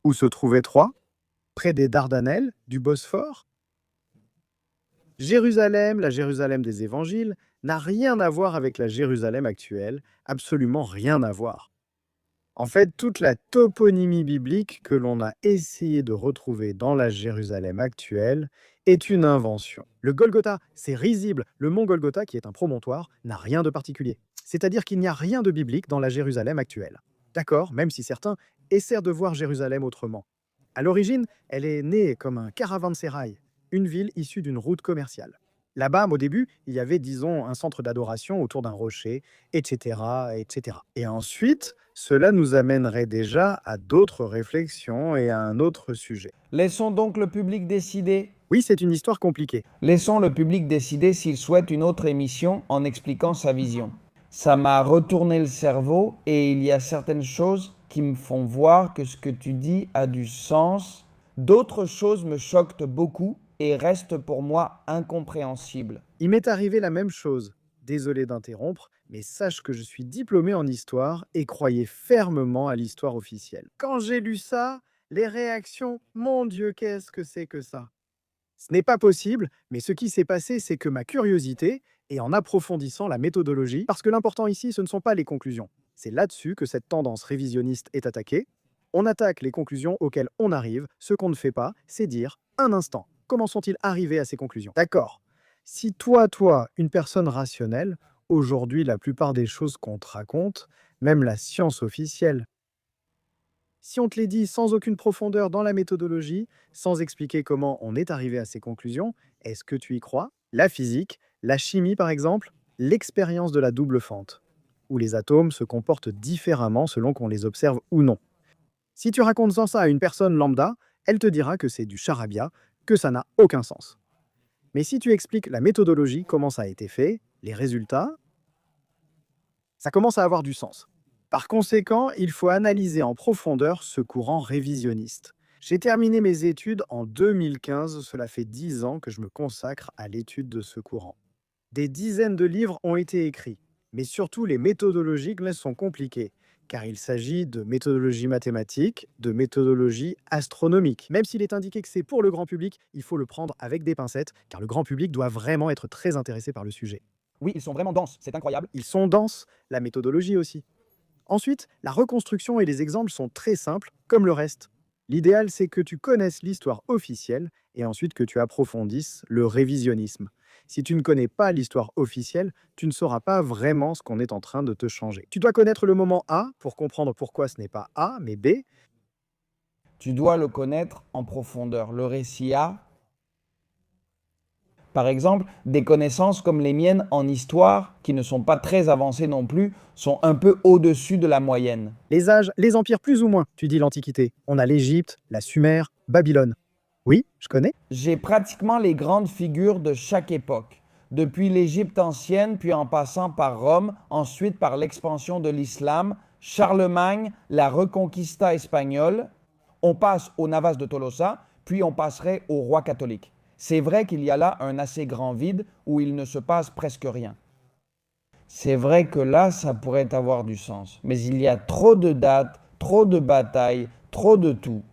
Où se trouvait Troie? Près des Dardanelles, du Bosphore? Jérusalem, la Jérusalem des évangiles, n'a rien à voir avec la Jérusalem actuelle, absolument rien à voir. En fait, toute la toponymie biblique que l'on a essayé de retrouver dans la Jérusalem actuelle est une invention. Le Golgotha, c'est risible. Le mont Golgotha, qui est un promontoire, n'a rien de particulier. C'est-à-dire qu'il n'y a rien de biblique dans la Jérusalem actuelle. D'accord, même si certains essaient de voir Jérusalem autrement. À l'origine, elle est née comme un caravansérail, une ville issue d'une route commerciale. Là-bas, au début, il y avait, disons, un centre d'adoration autour d'un rocher, etc., etc. Et ensuite, cela nous amènerait déjà à d'autres réflexions et à un autre sujet. Laissons donc le public décider. Oui, c'est une histoire compliquée. Laissons le public décider s'il souhaite une autre émission en expliquant sa vision. Ça m'a retourné le cerveau et il y a certaines choses qui me font voir que ce que tu dis a du sens. D'autres choses me choquent beaucoup et restent pour moi incompréhensibles. Il m'est arrivé la même chose. Désolé d'interrompre, mais sache que je suis diplômé en histoire et croyais fermement à l'histoire officielle. Quand j'ai lu ça, les réactions, mon Dieu, qu'est-ce que c'est que ça? Ce n'est pas possible, mais ce qui s'est passé, c'est que ma curiosité, et en approfondissant la méthodologie, parce que l'important ici, ce ne sont pas les conclusions. C'est là-dessus que cette tendance révisionniste est attaquée. On attaque les conclusions auxquelles on arrive. Ce qu'on ne fait pas, c'est dire un instant. Comment sont-ils arrivés à ces conclusions? D'accord. Si toi, une personne rationnelle, aujourd'hui, la plupart des choses qu'on te raconte, même la science officielle, si on te les dit sans aucune profondeur dans la méthodologie, sans expliquer comment on est arrivé à ces conclusions, est-ce que tu y crois? La physique, la chimie par exemple, l'expérience de la double fente, où les atomes se comportent différemment selon qu'on les observe ou non. Si tu racontes sans ça à une personne lambda, elle te dira que c'est du charabia, que ça n'a aucun sens. Mais si tu expliques la méthodologie, comment ça a été fait, les résultats, ça commence à avoir du sens. Par conséquent, il faut analyser en profondeur ce courant révisionniste. J'ai terminé mes études en 2015, cela fait 10 ans que je me consacre à l'étude de ce courant. Des dizaines de livres ont été écrits, mais surtout les méthodologies sont compliquées, car il s'agit de méthodologie mathématique, de méthodologie astronomique. Même s'il est indiqué que c'est pour le grand public, il faut le prendre avec des pincettes, car le grand public doit vraiment être très intéressé par le sujet. Oui, ils sont vraiment denses, c'est incroyable. Ils sont denses, la méthodologie aussi. Ensuite, la reconstruction et les exemples sont très simples, comme le reste. L'idéal, c'est que tu connaisses l'histoire officielle et ensuite que tu approfondisses le révisionnisme. Si tu ne connais pas l'histoire officielle, tu ne sauras pas vraiment ce qu'on est en train de te changer. Tu dois connaître le moment A pour comprendre pourquoi ce n'est pas A, mais B. Tu dois le connaître en profondeur. Le récit A, par exemple, des connaissances comme les miennes en histoire, qui ne sont pas très avancées non plus, sont un peu au-dessus de la moyenne. Les âges, les empires plus ou moins, tu dis l'Antiquité. On a l'Égypte, la Sumer, Babylone. Oui, je connais. J'ai pratiquement les grandes figures de chaque époque. depuis l'Égypte ancienne, puis en passant par Rome, ensuite par l'expansion de l'islam, Charlemagne, la Reconquista espagnole, on passe aux Navas de Tolosa, puis on passerait au roi catholique. C'est vrai qu'il y a là un assez grand vide où il ne se passe presque rien. C'est vrai que là, ça pourrait avoir du sens, mais il y a trop de dates, trop de batailles, trop de tout.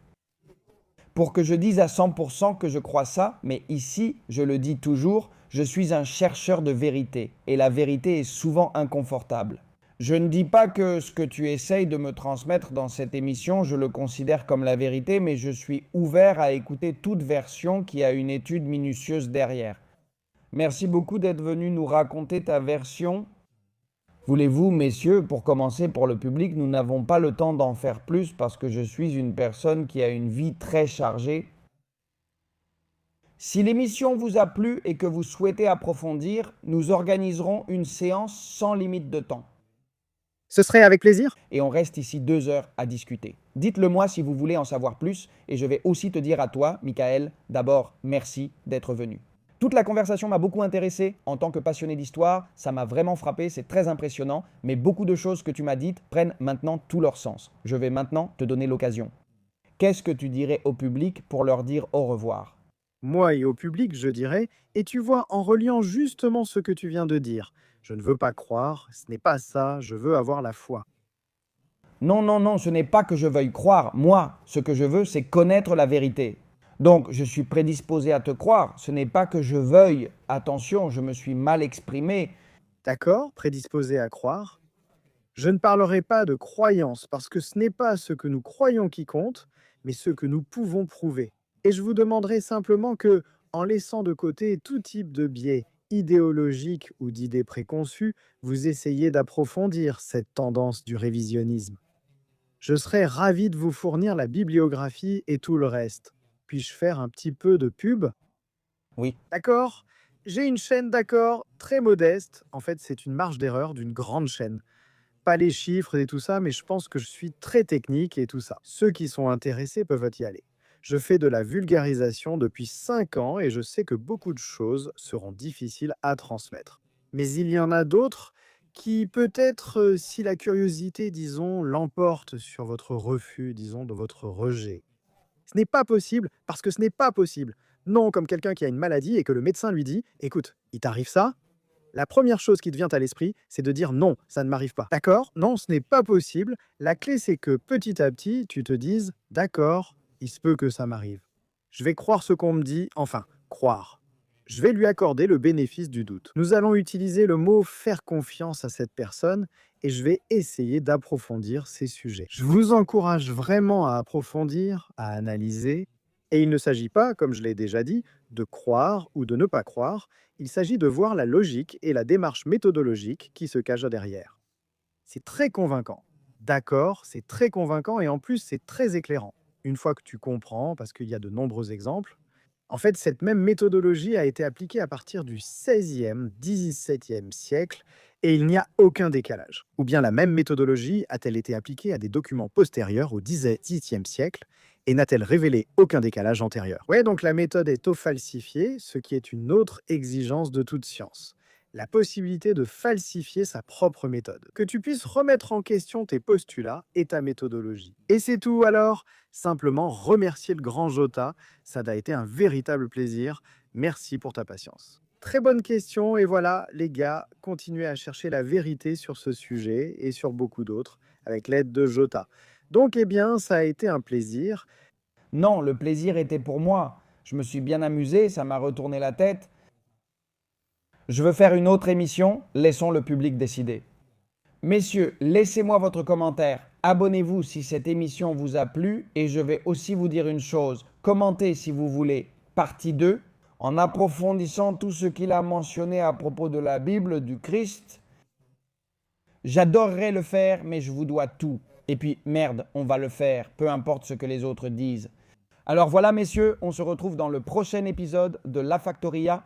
Pour que je dise à 100% que je crois ça, mais ici, je le dis toujours, je suis un chercheur de vérité, et la vérité est souvent inconfortable. Je ne dis pas que ce que tu essayes de me transmettre dans cette émission, je le considère comme la vérité, mais je suis ouvert à écouter toute version qui a une étude minutieuse derrière. Merci beaucoup d'être venu nous raconter ta version. Voulez-vous, messieurs, pour commencer pour le public, nous n'avons pas le temps d'en faire plus parce que je suis une personne qui a une vie très chargée. Si l'émission vous a plu et que vous souhaitez approfondir, nous organiserons une séance sans limite de temps. Ce serait avec plaisir. Et on reste ici 2 heures à discuter. Dites-le moi si vous voulez en savoir plus et je vais aussi te dire à toi, Michael, d'abord, merci d'être venu. Toute la conversation m'a beaucoup intéressé. En tant que passionné d'histoire, ça m'a vraiment frappé, c'est très impressionnant, mais beaucoup de choses que tu m'as dites prennent maintenant tout leur sens. Je vais maintenant te donner l'occasion. Qu'est-ce que tu dirais au public pour leur dire au revoir ? Moi et au public, je dirais, et tu vois, en reliant justement ce que tu viens de dire, je ne veux pas croire, ce n'est pas ça, je veux avoir la foi. Non, non, non, ce n'est pas que je veuille croire. Moi, ce que je veux, c'est connaître la vérité. Donc, je suis prédisposé à te croire. Ce n'est pas que je veuille. Attention, je me suis mal exprimé. D'accord, prédisposé à croire. Je ne parlerai pas de croyance parce que ce n'est pas ce que nous croyons qui compte, mais ce que nous pouvons prouver. Et je vous demanderai simplement que, en laissant de côté tout type de biais idéologiques ou d'idées préconçues, vous essayez d'approfondir cette tendance du révisionnisme. Je serais ravi de vous fournir la bibliographie et tout le reste. Puis-je faire un petit peu de pub? Oui. D'accord? J'ai une chaîne, d'accord, très modeste. En fait, c'est une marge d'erreur d'une grande chaîne. Pas les chiffres et tout ça, mais je pense que je suis très technique et tout ça. Ceux qui sont intéressés peuvent y aller. Je fais de la vulgarisation depuis 5 ans et je sais que beaucoup de choses seront difficiles à transmettre. Mais il y en a d'autres qui peut-être, si la curiosité, disons, l'emporte sur votre refus, disons, de votre rejet. Ce n'est pas possible parce que ce n'est pas possible. Non, comme quelqu'un qui a une maladie et que le médecin lui dit, écoute, il t'arrive ça? La première chose qui te vient à l'esprit, c'est de dire non, ça ne m'arrive pas. D'accord? Non, ce n'est pas possible. La clé, c'est que petit à petit, tu te dises, d'accord, il se peut que ça m'arrive. Je vais croire ce qu'on me dit, enfin, croire. Je vais lui accorder le bénéfice du doute. Nous allons utiliser le mot faire confiance à cette personne et je vais essayer d'approfondir ces sujets. Je vous encourage vraiment à approfondir, à analyser. Et il ne s'agit pas, comme je l'ai déjà dit, de croire ou de ne pas croire. Il s'agit de voir la logique et la démarche méthodologique qui se cachent derrière. C'est très convaincant. D'accord, c'est très convaincant et en plus c'est très éclairant. Une fois que tu comprends, parce qu'il y a de nombreux exemples, en fait, cette même méthodologie a été appliquée à partir du XVIe, XVIIe siècle et il n'y a aucun décalage. Ou bien la même méthodologie a-t-elle été appliquée à des documents postérieurs au XVIIe siècle et n'a-t-elle révélé aucun décalage antérieur? Ouais, donc la méthode est au falsifié, ce qui est une autre exigence de toute science. La possibilité de falsifier sa propre méthode. Que tu puisses remettre en question tes postulats et ta méthodologie. Et c'est tout alors. Simplement remercier le grand Jota. Ça a été un véritable plaisir. Merci pour ta patience. Très bonne question et voilà, les gars, continuez à chercher la vérité sur ce sujet et sur beaucoup d'autres avec l'aide de Jota. Donc, eh bien, ça a été un plaisir. Non, le plaisir était pour moi. Je me suis bien amusé, ça m'a retourné la tête. Je veux faire une autre émission, laissons le public décider. Messieurs, laissez-moi votre commentaire. Abonnez-vous si cette émission vous a plu et je vais aussi vous dire une chose. Commentez si vous voulez partie 2 en approfondissant tout ce qu'il a mentionné à propos de la Bible, du Christ. J'adorerais le faire, mais je vous dois tout. Et puis, merde, on va le faire, peu importe ce que les autres disent. Alors voilà, messieurs, on se retrouve dans le prochain épisode de La Factoria.